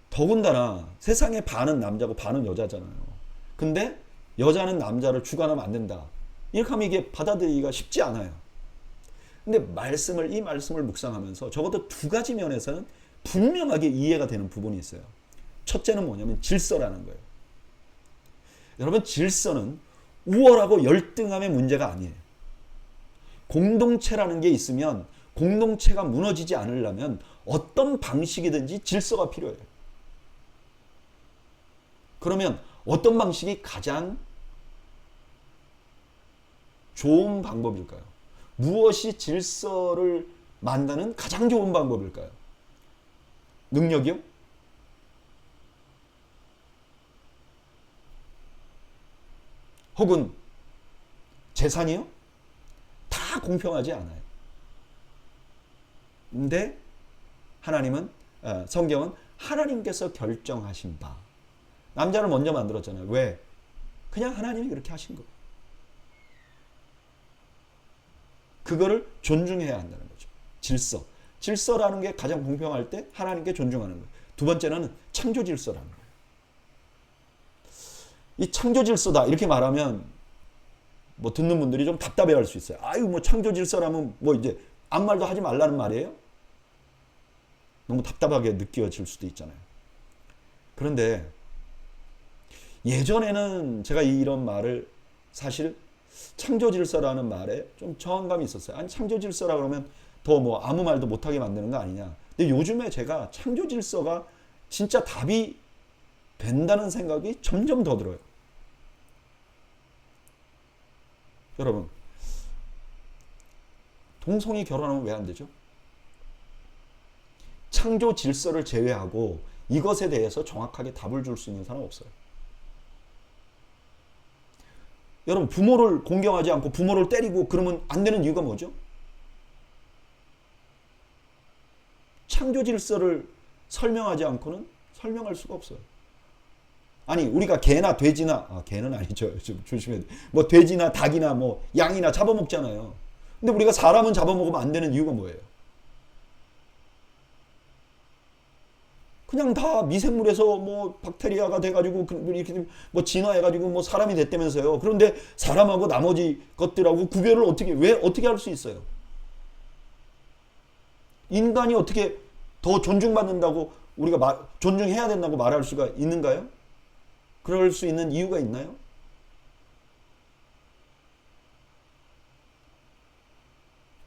더군다나 세상의 반은 남자고 반은 여자잖아요. 근데 여자는 남자를 주관하면 안 된다. 이렇게 하면 이게 받아들이기가 쉽지 않아요. 근데 이 말씀을 묵상하면서 적어도 두 가지 면에서는 분명하게 이해가 되는 부분이 있어요. 첫째는 뭐냐면 질서라는 거예요. 여러분, 질서는 우월하고 열등함의 문제가 아니에요. 공동체라는 게 있으면 공동체가 무너지지 않으려면 어떤 방식이든지 질서가 필요해요. 그러면 어떤 방식이 가장 좋은 방법일까요? 무엇이 질서를 만드는 가장 좋은 방법일까요? 능력이요? 혹은 재산이요? 다 공평하지 않아요. 근데 성경은 하나님께서 결정하신 바. 남자를 먼저 만들었잖아요. 왜? 그냥 하나님이 그렇게 하신 거예요. 그거를 존중해야 한다는 거죠. 질서라는 게 가장 공평할 때 하나님께 존중하는 거예요. 두 번째는 창조 질서라는 거예요. 이 창조 질서다 이렇게 말하면 뭐 듣는 분들이 좀 답답해할 수 있어요. 아유, 뭐 창조 질서라면 뭐 이제 아무 말도 하지 말라는 말이에요? 너무 답답하게 느껴질 수도 있잖아요. 그런데 예전에는 제가 이런 말을 사실 창조 질서라는 말에 좀 저항감이 있었어요. 아니, 창조 질서라 그러면 더 뭐 아무 말도 못하게 만드는 거 아니냐. 근데 요즘에 제가 창조 질서가 진짜 답이 된다는 생각이 점점 더 들어요. 여러분, 동성이 결혼하면 왜 안 되죠? 창조 질서를 제외하고 이것에 대해서 정확하게 답을 줄 수 있는 사람 없어요. 여러분, 부모를 공경하지 않고 부모를 때리고 그러면 안 되는 이유가 뭐죠? 창조 질서를 설명하지 않고는 설명할 수가 없어요. 아니, 우리가 개나 돼지나, 개는 아니죠. 좀 조심해야 돼. 뭐 돼지나 닭이나 뭐 양이나 잡아먹잖아요. 근데 우리가 사람은 잡아먹으면 안 되는 이유가 뭐예요? 그냥 다 미생물에서 뭐 박테리아가 돼가지고 이렇게 뭐 진화해가지고 뭐 사람이 됐다면서요. 그런데 사람하고 나머지 것들하고 구별을 어떻게 할 수 있어요? 인간이 어떻게 더 존중받는다고 우리가 존중해야 된다고 말할 수가 있는가요? 그럴 수 있는 이유가 있나요?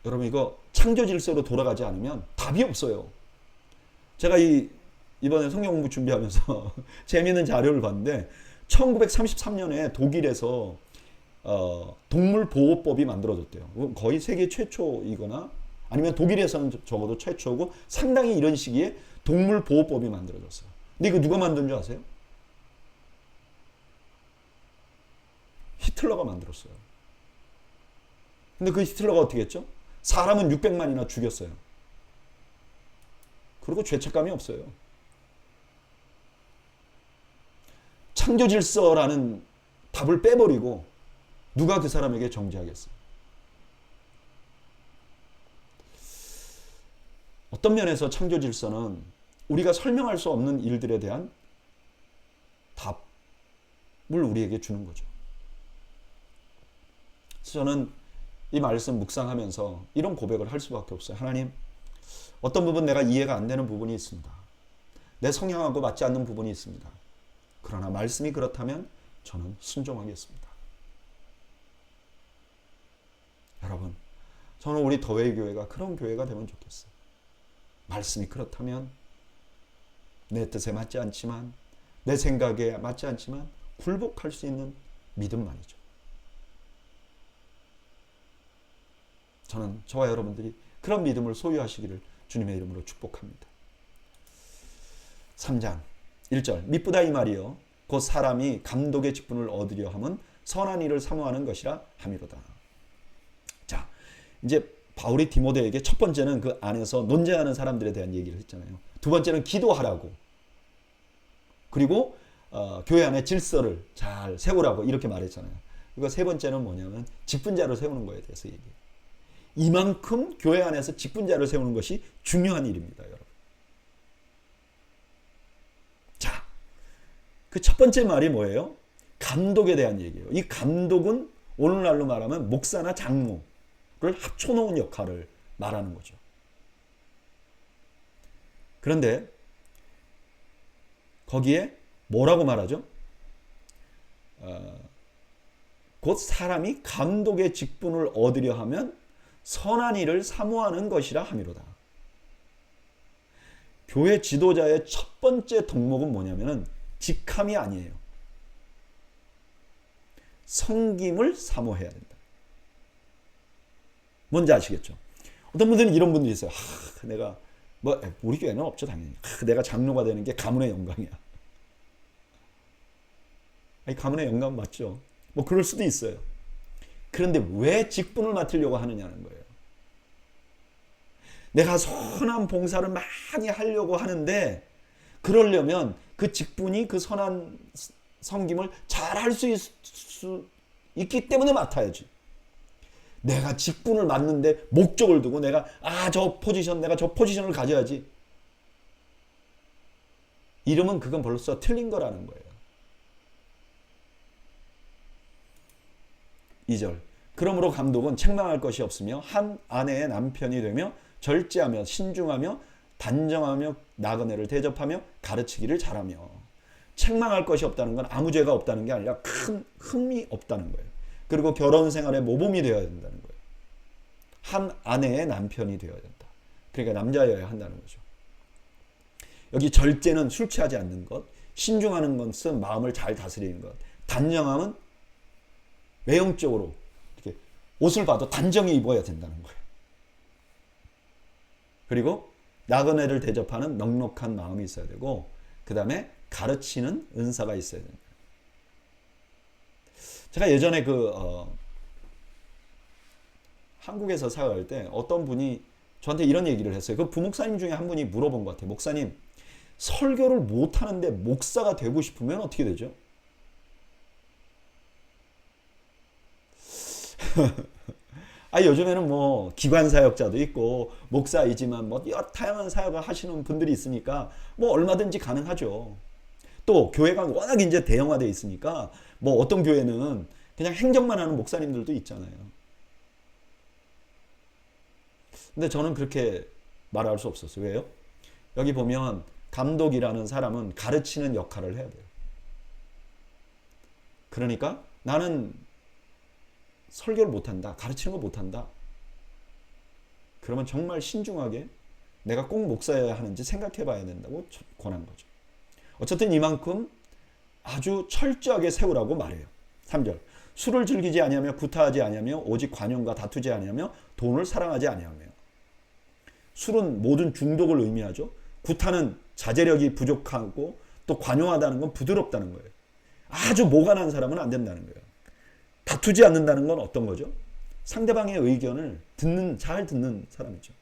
여러분, 이거 창조 질서로 돌아가지 않으면 답이 없어요. 제가 이번에 성경 공부 준비하면서 재미있는 자료를 봤는데 1933년에 독일에서 동물보호법이 만들어졌대요. 거의 세계 최초이거나 아니면 독일에서는 적어도 최초고 상당히 이런 시기에 동물보호법이 만들어졌어요. 근데 이거 누가 만든 줄 아세요? 히틀러가 만들었어요. 근데 그 히틀러가 어떻게 했죠? 사람은 600만이나 죽였어요. 그리고 죄책감이 없어요. 창조 질서라는 답을 빼버리고 누가 그 사람에게 정죄하겠어요? 어떤 면에서 창조 질서는 우리가 설명할 수 없는 일들에 대한 답을 우리에게 주는 거죠. 그래서 저는 이 말씀 묵상하면서 이런 고백을 할 수밖에 없어요. 하나님, 어떤 부분 내가 이해가 안 되는 부분이 있습니다. 내 성향하고 맞지 않는 부분이 있습니다. 그러나 말씀이 그렇다면 저는 순종하겠습니다. 여러분, 저는 우리 더웨이 교회가 그런 교회가 되면 좋겠어요. 말씀이 그렇다면 내 뜻에 맞지 않지만, 내 생각에 맞지 않지만 굴복할 수 있는 믿음만이죠. 저는 저와 여러분들이 그런 믿음을 소유하시기를 주님의 이름으로 축복합니다. 3장 1절 미쁘다 이 말이요 곧 사람이 감독의 직분을 얻으려 함은 선한 일을 사모하는 것이라 함이로다. 자, 이제 바울이 디모데에게 첫 번째는 그 안에서 논쟁하는 사람들에 대한 얘기를 했잖아요. 두 번째는 기도하라고, 그리고 교회 안에 질서를 잘 세우라고 이렇게 말했잖아요. 그리고 세 번째는 뭐냐면 직분자를 세우는 거에 대해서 얘기해요. 이만큼 교회 안에서 직분자를 세우는 것이 중요한 일입니다, 여러분. 자, 그 첫 번째 말이 뭐예요? 감독에 대한 얘기예요. 이 감독은 오늘날로 말하면 목사나 장로를 합쳐놓은 역할을 말하는 거죠. 그런데 거기에 뭐라고 말하죠? 곧 사람이 감독의 직분을 얻으려 하면 선한 일을 사모하는 것이라 함이로다. 교회 지도자의 첫 번째 덕목은 뭐냐면은 직함이 아니에요. 섬김을 사모해야 된다. 뭔지 아시겠죠? 어떤 분들은 이런 분들이 있어요. 내가 우리 교회는 없죠, 당연히. 내가 장로가 되는 게 가문의 영광이야. 아니, 가문의 영광 맞죠? 뭐 그럴 수도 있어요. 그런데 왜 직분을 맡으려고 하느냐는 거예요. 내가 선한 봉사를 많이 하려고 하는데, 그러려면 그 직분이 그 선한 섬김을 잘 할 수 있기 때문에 맡아야지. 내가 직분을 맡는데 목적을 두고 내가 내가 저 포지션을 가져야지. 이러면 그건 벌써 틀린 거라는 거예요. 2절 그러므로 감독은 책망할 것이 없으며 한 아내의 남편이 되며 절제하며 신중하며 단정하며 나그네를 대접하며 가르치기를 잘하며. 책망할 것이 없다는 건 아무 죄가 없다는 게 아니라 큰 흠이 없다는 거예요. 그리고 결혼 생활의 모범이 되어야 된다는 거예요. 한 아내의 남편이 되어야 된다. 그러니까 남자여야 한다는 거죠. 여기 절제는 술 취하지 않는 것, 신중하는 것은 마음을 잘 다스리는 것, 단정함은 외형적으로 이렇게 옷을 봐도 단정히 입어야 된다는 거예요. 그리고 나그네를 대접하는 넉넉한 마음이 있어야 되고, 그 다음에 가르치는 은사가 있어야 된다. 제가 예전에 한국에서 사역할 때 어떤 분이 저한테 이런 얘기를 했어요. 그 부목사님 중에 한 분이 물어본 것 같아요. 목사님, 설교를 못하는데 목사가 되고 싶으면 어떻게 되죠? 요즘에는 뭐 기관 사역자도 있고 목사이지만 뭐 다양한 사역을 하시는 분들이 있으니까 뭐 얼마든지 가능하죠. 또 교회가 워낙 이제 대형화되어 있으니까 뭐 어떤 교회는 그냥 행정만 하는 목사님들도 있잖아요. 근데 저는 그렇게 말할 수 없었어요. 왜요? 여기 보면 감독이라는 사람은 가르치는 역할을 해야 돼요. 그러니까 나는 설교를 못한다, 가르치는 거 못한다, 그러면 정말 신중하게 내가 꼭 목사여야 하는지 생각해 봐야 된다고 권한 거죠. 어쨌든 이만큼 아주 철저하게 세우라고 말해요. 3절 술을 즐기지 아니하며 구타하지 아니하며 오직 관용과 다투지 아니하며 돈을 사랑하지 아니하며. 술은 모든 중독을 의미하죠. 구타는 자제력이 부족하고 또 관용하다는 건 부드럽다는 거예요. 아주 모가 난 사람은 안 된다는 거예요. 다투지 않는다는 건 어떤 거죠? 상대방의 의견을 잘 듣는 사람이죠.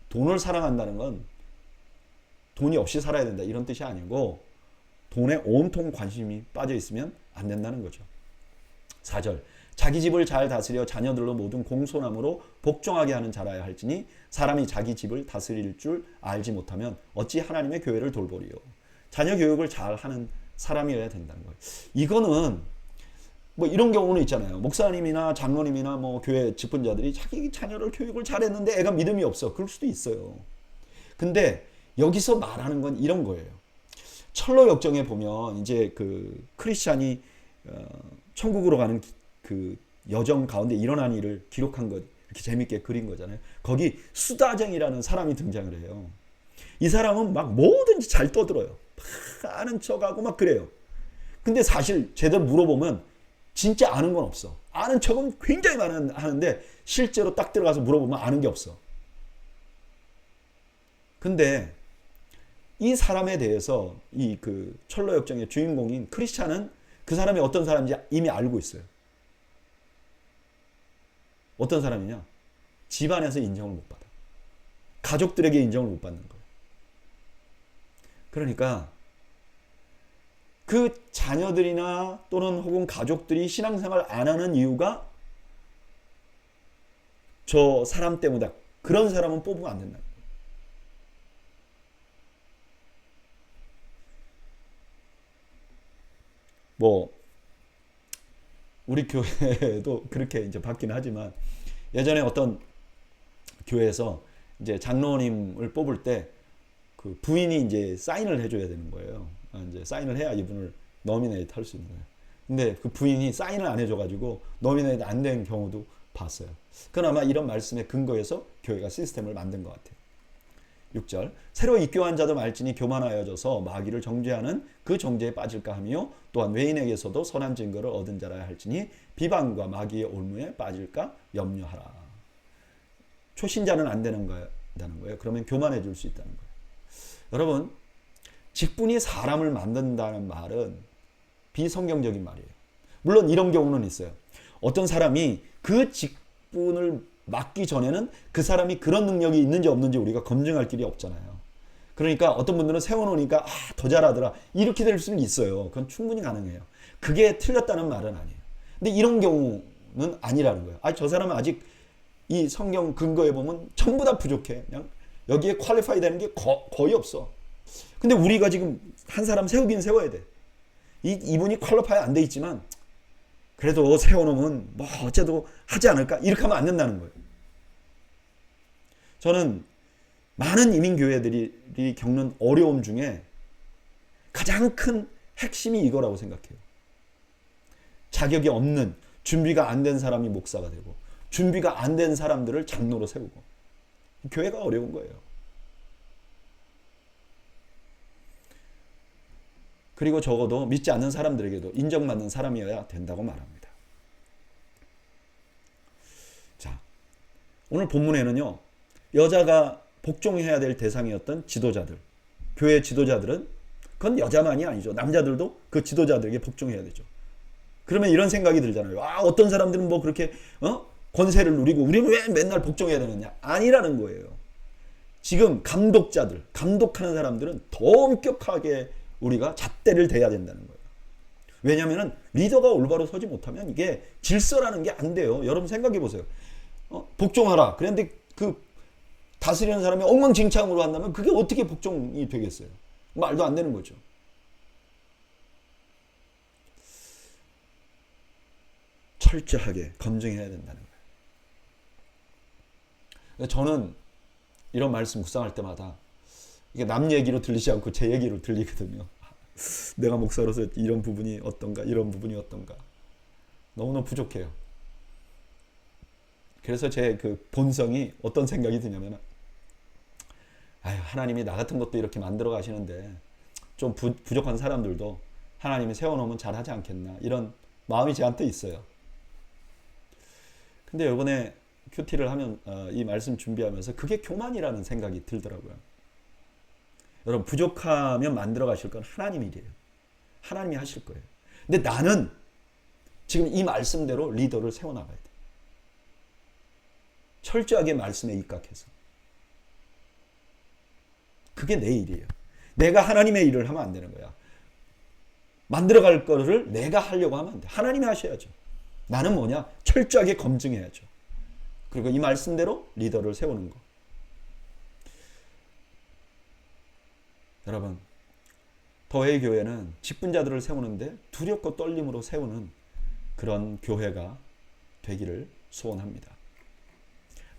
돈을 사랑한다는 건 돈이 없이 살아야 된다 이런 뜻이 아니고, 돈에 온통 관심이 빠져 있으면 안 된다는 거죠. 4절 자기 집을 잘 다스려 자녀들로 모든 공손함으로 복종하게 하는 자라야 할지니 사람이 자기 집을 다스릴 줄 알지 못하면 어찌 하나님의 교회를 돌보리요. 자녀 교육을 잘 하는 사람이어야 된다는 거예요. 이거는 뭐 이런 경우는 있잖아요. 목사님이나 장로님이나 뭐 교회 직분자들이 자기 자녀를 교육을 잘했는데 애가 믿음이 없어. 그럴 수도 있어요. 근데 여기서 말하는 건 이런 거예요. 철로 역정에 보면 이제 그 크리스찬이 천국으로 가는 그 여정 가운데 일어난 일을 기록한 것 이렇게 재밌게 그린 거잖아요. 거기 수다쟁이라는 사람이 등장을 해요. 이 사람은 막 뭐든지 잘 떠들어요. 막 아는 척하고 막 그래요. 근데 사실 제대로 물어보면 진짜 아는 건 없어. 아는 척은 굉장히 하는데 실제로 딱 들어가서 물어보면 아는 게 없어. 근데 이 사람에 대해서 이 그 철로 역정의 주인공인 크리스찬은 그 사람이 어떤 사람인지 이미 알고 있어요. 어떤 사람이냐? 집안에서 인정을 못 받아. 가족들에게 인정을 못 받는 거예요. 그러니까 그 자녀들이나 또는 혹은 가족들이 신앙생활 안 하는 이유가 저 사람 때문이다. 그런 사람은 뽑으면 안 된다. 뭐 우리 교회도 그렇게 이제 받긴 하지만 예전에 어떤 교회에서 이제 장로님을 뽑을 때 그 부인이 이제 사인을 해줘야 되는 거예요. 이제 사인을 해야 이분을 너미네이트 할 수 있는 거예요. 근데 그 부인이 사인을 안 해줘가지고 너미네이트 안 된 경우도 봤어요. 그나마 이런 말씀에 근거해서 교회가 시스템을 만든 것 같아요. 6절 새로 입교한 자도 말지니 교만하여져서 마귀를 정죄하는 그 정죄에 빠질까 하며 또한 외인에게서도 선한 증거를 얻은 자라야 할지니 비방과 마귀의 올무에 빠질까 염려하라. 초신자는 안 되는 거예요. 그러면 교만해질 수 있다는 거예요. 여러분 직분이 사람을 만든다는 말은 비성경적인 말이에요. 물론 이런 경우는 있어요. 어떤 사람이 그 직분을 맡기 전에는 그 사람이 그런 능력이 있는지 없는지 우리가 검증할 길이 없잖아요. 그러니까 어떤 분들은 세워놓으니까 더 잘하더라 이렇게 될 수는 있어요. 그건 충분히 가능해요. 그게 틀렸다는 말은 아니에요. 근데 이런 경우는 아니라는 거예요. 저 사람은 아직 이 성경 근거에 보면 전부 다 부족해. 그냥 여기에 퀄리파이 되는 게 거의 없어. 근데 우리가 지금 한 사람 세우긴 세워야 돼. 이분이 퀄리파이 안 돼 있지만 그래도 세워놓으면 뭐 어째도 하지 않을까? 이렇게 하면 안 된다는 거예요. 저는 많은 이민교회들이 겪는 어려움 중에 가장 큰 핵심이 이거라고 생각해요. 자격이 없는 준비가 안 된 사람이 목사가 되고 준비가 안 된 사람들을 장로로 세우고 교회가 어려운 거예요. 그리고 적어도 믿지 않는 사람들에게도 인정받는 사람이어야 된다고 말합니다. 자, 오늘 본문에는요. 여자가 복종해야 될 대상이었던 지도자들, 교회 지도자들은 그건 여자만이 아니죠. 남자들도 그 지도자들에게 복종해야 되죠. 그러면 이런 생각이 들잖아요. 어떤 사람들은 뭐 그렇게 권세를 누리고 우리는 왜 맨날 복종해야 되느냐? 아니라는 거예요. 지금 감독자들, 감독하는 사람들은 더 엄격하게 우리가 잣대를 대야 된다는 거예요. 왜냐하면 리더가 올바로 서지 못하면 이게 질서라는 게 안 돼요. 여러분 생각해 보세요. 복종하라. 그런데 그 다스리는 사람이 엉망진창으로 한다면 그게 어떻게 복종이 되겠어요? 말도 안 되는 거죠. 철저하게 검증해야 된다는 거예요. 저는 이런 말씀 묵상할 때마다 이게 남 얘기로 들리지 않고 제 얘기로 들리거든요. 내가 목사로서 이런 부분이 어떤가, 이런 부분이 어떤가. 너무너무 부족해요. 그래서 제 그 본성이 어떤 생각이 드냐면, 하나님이 나 같은 것도 이렇게 만들어 가시는데 좀 부족한 사람들도 하나님이 세워놓으면 잘하지 않겠나, 이런 마음이 저한테 있어요. 근데 이번에 큐티를 하면 이 말씀 준비하면서 그게 교만이라는 생각이 들더라고요. 여러분 부족하면 만들어 가실 건 하나님 일이에요. 하나님이 하실 거예요. 근데 나는 지금 이 말씀대로 리더를 세워나가야 돼. 철저하게 말씀에 입각해서. 그게 내 일이에요. 내가 하나님의 일을 하면 안 되는 거야. 만들어갈 거를 내가 하려고 하면 안 돼. 하나님이 하셔야죠. 나는 뭐냐? 철저하게 검증해야죠. 그리고 이 말씀대로 리더를 세우는 거. 여러분, 더웨이 교회는 직분자들을 세우는데 두렵고 떨림으로 세우는 그런 교회가 되기를 소원합니다.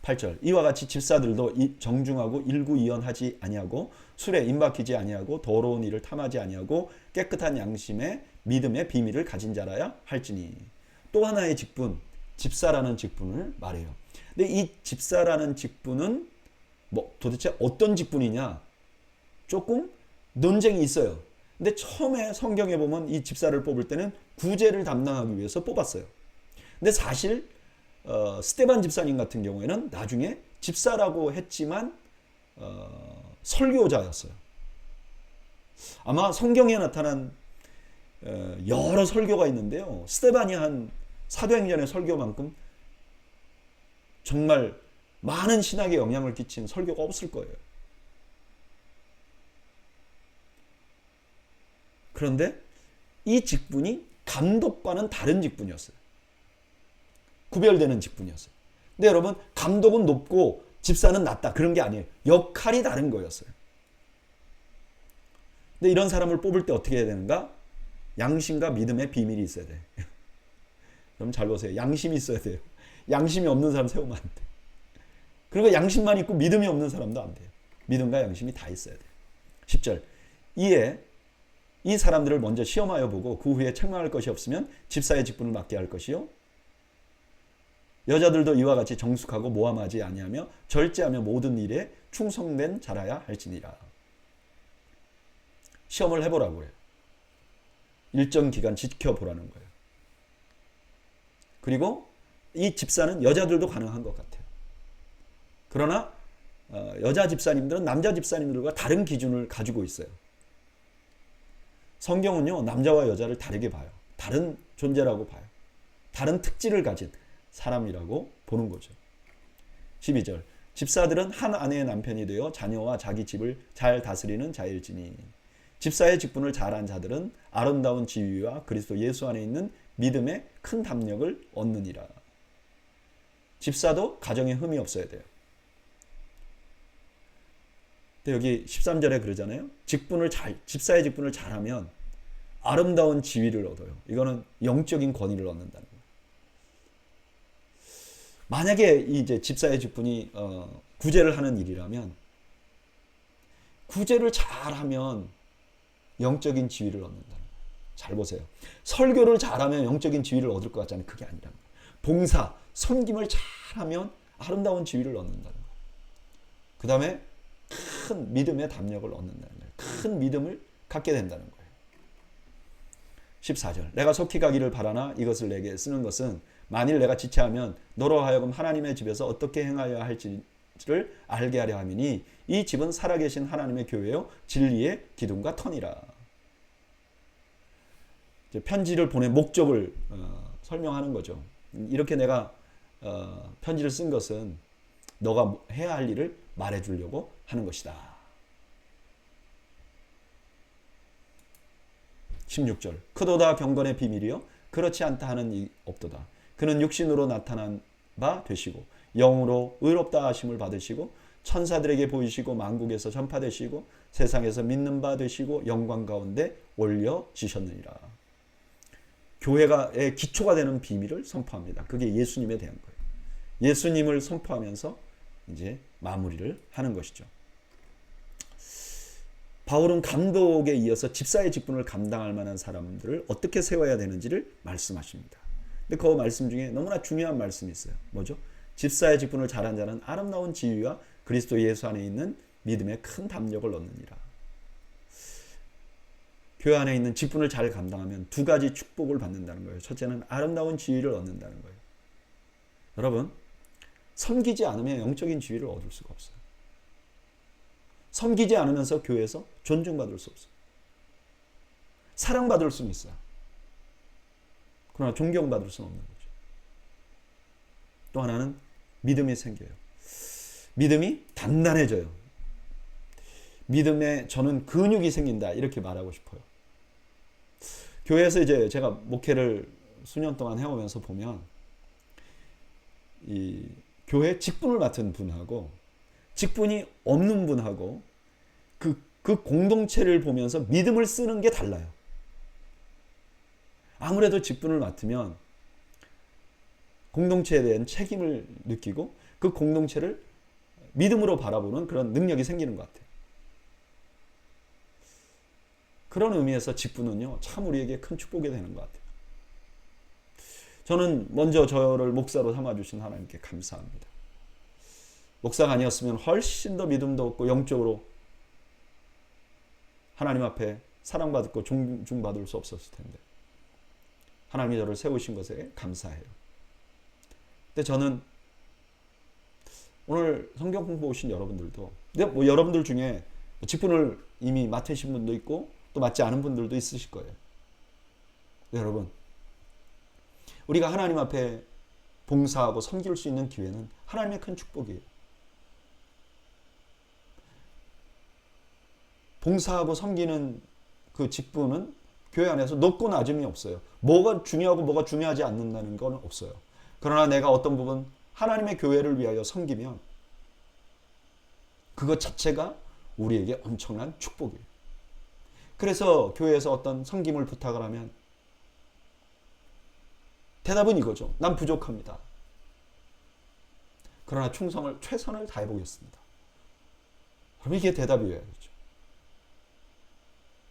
8절 이와 같이 집사들도 정중하고 일구이연하지 아니하고 술에 임박히지 아니하고 더러운 일을 탐하지 아니하고 깨끗한 양심에 믿음의 비밀을 가진 자라야 할지니. 또 하나의 직분, 집사라는 직분을 말해요. 근데 이 집사라는 직분은 뭐 도대체 어떤 직분이냐? 조금 논쟁이 있어요. 근데 처음에 성경에 보면 이 집사를 뽑을 때는 구제를 담당하기 위해서 뽑았어요. 근데 사실 스데반 집사님 같은 경우에는 나중에 집사라고 했지만 설교자였어요. 아마 성경에 나타난 여러 설교가 있는데요. 스데반이 한 사도행전의 설교만큼 정말 많은 신학에 영향을 끼친 설교가 없을 거예요. 그런데 이 직분이 감독과는 다른 직분이었어요. 구별되는 직분이었어요. 근데 여러분, 감독은 높고 집사는 낮다, 그런 게 아니에요. 역할이 다른 거였어요. 근데 이런 사람을 뽑을 때 어떻게 해야 되는가? 양심과 믿음의 비밀이 있어야 돼. 여러분 잘 보세요. 양심이 있어야 돼요. 양심이 없는 사람 세우면 안 돼. 그리고 양심만 있고 믿음이 없는 사람도 안 돼요. 믿음과 양심이 다 있어야 돼요. 10절 이에 이 사람들을 먼저 시험하여 보고 그 후에 책망할 것이 없으면 집사의 직분을 맡게 할 것이요. 여자들도 이와 같이 정숙하고 모함하지 아니하며 절제하며 모든 일에 충성된 자라야 할지니라. 시험을 해보라고 해요. 일정 기간 지켜보라는 거예요. 그리고 이 집사는 여자들도 가능한 것 같아요. 그러나 여자 집사님들은 남자 집사님들과 다른 기준을 가지고 있어요. 성경은요, 남자와 여자를 다르게 봐요. 다른 존재라고 봐요. 다른 특질을 가진 사람이라고 보는 거죠. 12절 집사들은 한 아내의 남편이 되어 자녀와 자기 집을 잘 다스리는 자일지니. 집사의 직분을 잘한 자들은 아름다운 지위와 그리스도 예수 안에 있는 믿음의 큰 담력을 얻느니라. 집사도 가정에 흠이 없어야 돼요. 근데 여기 13절에 그러잖아요. 집사의 직분을 잘하면 아름다운 지위를 얻어요. 이거는 영적인 권위를 얻는다는 거예요. 만약에 이제 집사의 직분이 구제를 하는 일이라면, 구제를 잘하면 영적인 지위를 얻는다는 거예요. 잘 보세요. 설교를 잘하면 영적인 지위를 얻을 것 같잖아요. 그게 아니라는 거예요. 봉사, 섬김을 잘하면 아름다운 지위를 얻는다는 거예요. 그 다음에 큰 믿음의 담력을 얻는다는 거예요. 큰 믿음을 갖게 된다는 거예요. 14절 내가 속히 가기를 바라나 이것을 내게 쓰는 것은 만일 내가 지체하면 너로 하여금 하나님의 집에서 어떻게 행하여야 할지를 알게 하려 함이니 이 집은 살아계신 하나님의 교회요 진리의 기둥과 터니라. 편지를 보낸 목적을 설명하는 거죠. 이렇게 내가 편지를 쓴 것은 너가 해야 할 일을 말해주려고 하는 것이다. 16절 크도다 경건의 비밀이요 그렇지 않다 하는 이 없도다. 그는 육신으로 나타난 바 되시고 영으로 의롭다 하심을 받으시고 천사들에게 보이시고 만국에서 전파되시고 세상에서 믿는 바 되시고 영광 가운데 올려지셨느니라. 교회의 기초가 되는 비밀을 선포합니다. 그게 예수님에 대한 거예요. 예수님을 선포하면서 이제 마무리를 하는 것이죠. 바울은 감독에 이어서 집사의 직분을 감당할 만한 사람들을 어떻게 세워야 되는지를 말씀하십니다. 근데 그 말씀 중에 너무나 중요한 말씀이 있어요. 뭐죠? 집사의 직분을 잘한 자는 아름다운 지위와 그리스도 예수 안에 있는 믿음의 큰 담력을 얻느니라. 교회 안에 있는 직분을 잘 감당하면 두 가지 축복을 받는다는 거예요. 첫째는 아름다운 지위를 얻는다는 거예요. 여러분, 섬기지 않으면 영적인 지위를 얻을 수가 없어요. 섬기지 않으면서 교회에서 존중받을 수 없어요. 사랑받을 수는 있어요. 그러나 존경받을 수는 없는 거죠. 또 하나는 믿음이 생겨요. 믿음이 단단해져요. 믿음에 저는 근육이 생긴다 이렇게 말하고 싶어요. 교회에서 이제 제가 목회를 수년 동안 해오면서 보면 이 교회 직분을 맡은 분하고 직분이 없는 분하고 그 공동체를 보면서 믿음을 쓰는 게 달라요. 아무래도 직분을 맡으면 공동체에 대한 책임을 느끼고 그 공동체를 믿음으로 바라보는 그런 능력이 생기는 것 같아요. 그런 의미에서 직분은요, 참 우리에게 큰 축복이 되는 것 같아요. 저는 먼저 저를 목사로 삼아주신 하나님께 감사합니다. 목사가 아니었으면 훨씬 더 믿음도 없고 영적으로 하나님 앞에 사랑받고 존중받을 수 없었을 텐데 하나님이 저를 세우신 것에 감사해요. 근데 저는 오늘 성경 공부 오신 여러분들도, 뭐 여러분들 중에 직분을 이미 맡으신 분도 있고 또 맡지 않은 분들도 있으실 거예요. 여러분, 우리가 하나님 앞에 봉사하고 섬길 수 있는 기회는 하나님의 큰 축복이에요. 봉사하고 섬기는 그 직분은 교회 안에서 높고 낮음이 없어요. 뭐가 중요하고 뭐가 중요하지 않는다는 건 없어요. 그러나 내가 어떤 부분 하나님의 교회를 위하여 섬기면 그것 자체가 우리에게 엄청난 축복이에요. 그래서 교회에서 어떤 섬김을 부탁을 하면 대답은 이거죠. 난 부족합니다. 그러나 최선을 다해 보겠습니다. 그럼 이게 대답이어야죠.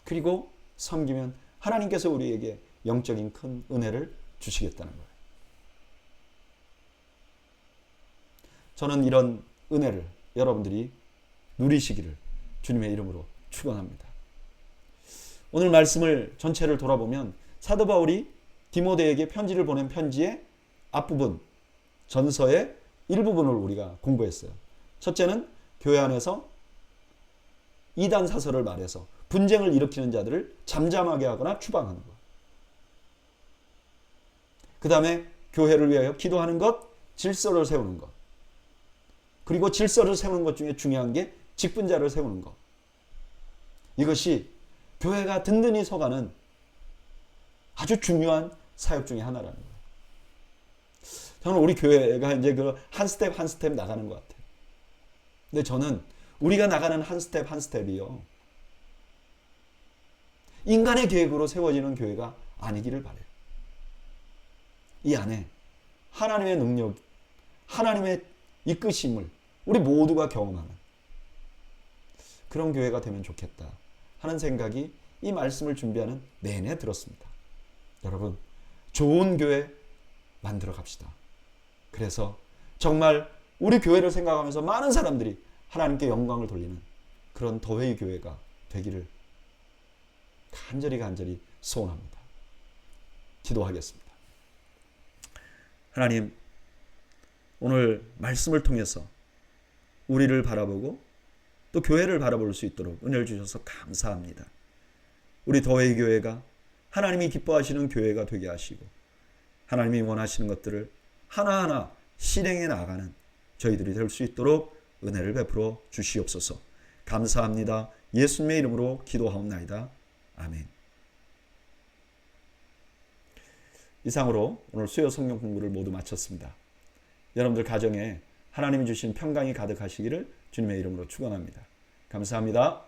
그리고 섬기면 하나님께서 우리에게 영적인 큰 은혜를 주시겠다는 거예요. 저는 이런 은혜를 여러분들이 누리시기를 주님의 이름으로 축원합니다. 오늘 말씀을 전체를 돌아보면 사도 바울이 디모데에게 편지를 보낸 편지의 앞부분, 전서의 일부분을 우리가 공부했어요. 첫째는 교회 안에서 이단 사설을 말해서 분쟁을 일으키는 자들을 잠잠하게 하거나 추방하는 것. 그 다음에 교회를 위하여 기도하는 것, 질서를 세우는 것. 그리고 질서를 세우는 것 중에 중요한 게 직분자를 세우는 것. 이것이 교회가 든든히 서가는 아주 중요한 사역 중에 하나라는 거예요. 저는 우리 교회가 이제 그 한 스텝 한 스텝 나가는 것 같아요. 근데 저는 우리가 나가는 한 스텝 한 스텝이요, 인간의 계획으로 세워지는 교회가 아니기를 바라요. 이 안에 하나님의 능력, 하나님의 이끄심을 우리 모두가 경험하는 그런 교회가 되면 좋겠다 하는 생각이 이 말씀을 준비하는 내내 들었습니다. 여러분, 좋은 교회 만들어 갑시다. 그래서 정말 우리 교회를 생각하면서 많은 사람들이 하나님께 영광을 돌리는 그런 더웨이 교회가 되기를 간절히 소원합니다. 기도하겠습니다. 하나님, 오늘 말씀을 통해서 우리를 바라보고 또 교회를 바라볼 수 있도록 은혜를 주셔서 감사합니다. 우리 더웨이 교회가 하나님이 기뻐하시는 교회가 되게 하시고 하나님이 원하시는 것들을 하나하나 실행해 나가는 저희들이 될 수 있도록 은혜를 베풀어 주시옵소서. 감사합니다. 예수님의 이름으로 기도하옵나이다. 아멘. 이상으로 오늘 수요 성경 공부를 모두 마쳤습니다. 여러분들 가정에 하나님이 주신 평강이 가득하시기를 주님의 이름으로 축원합니다. 감사합니다.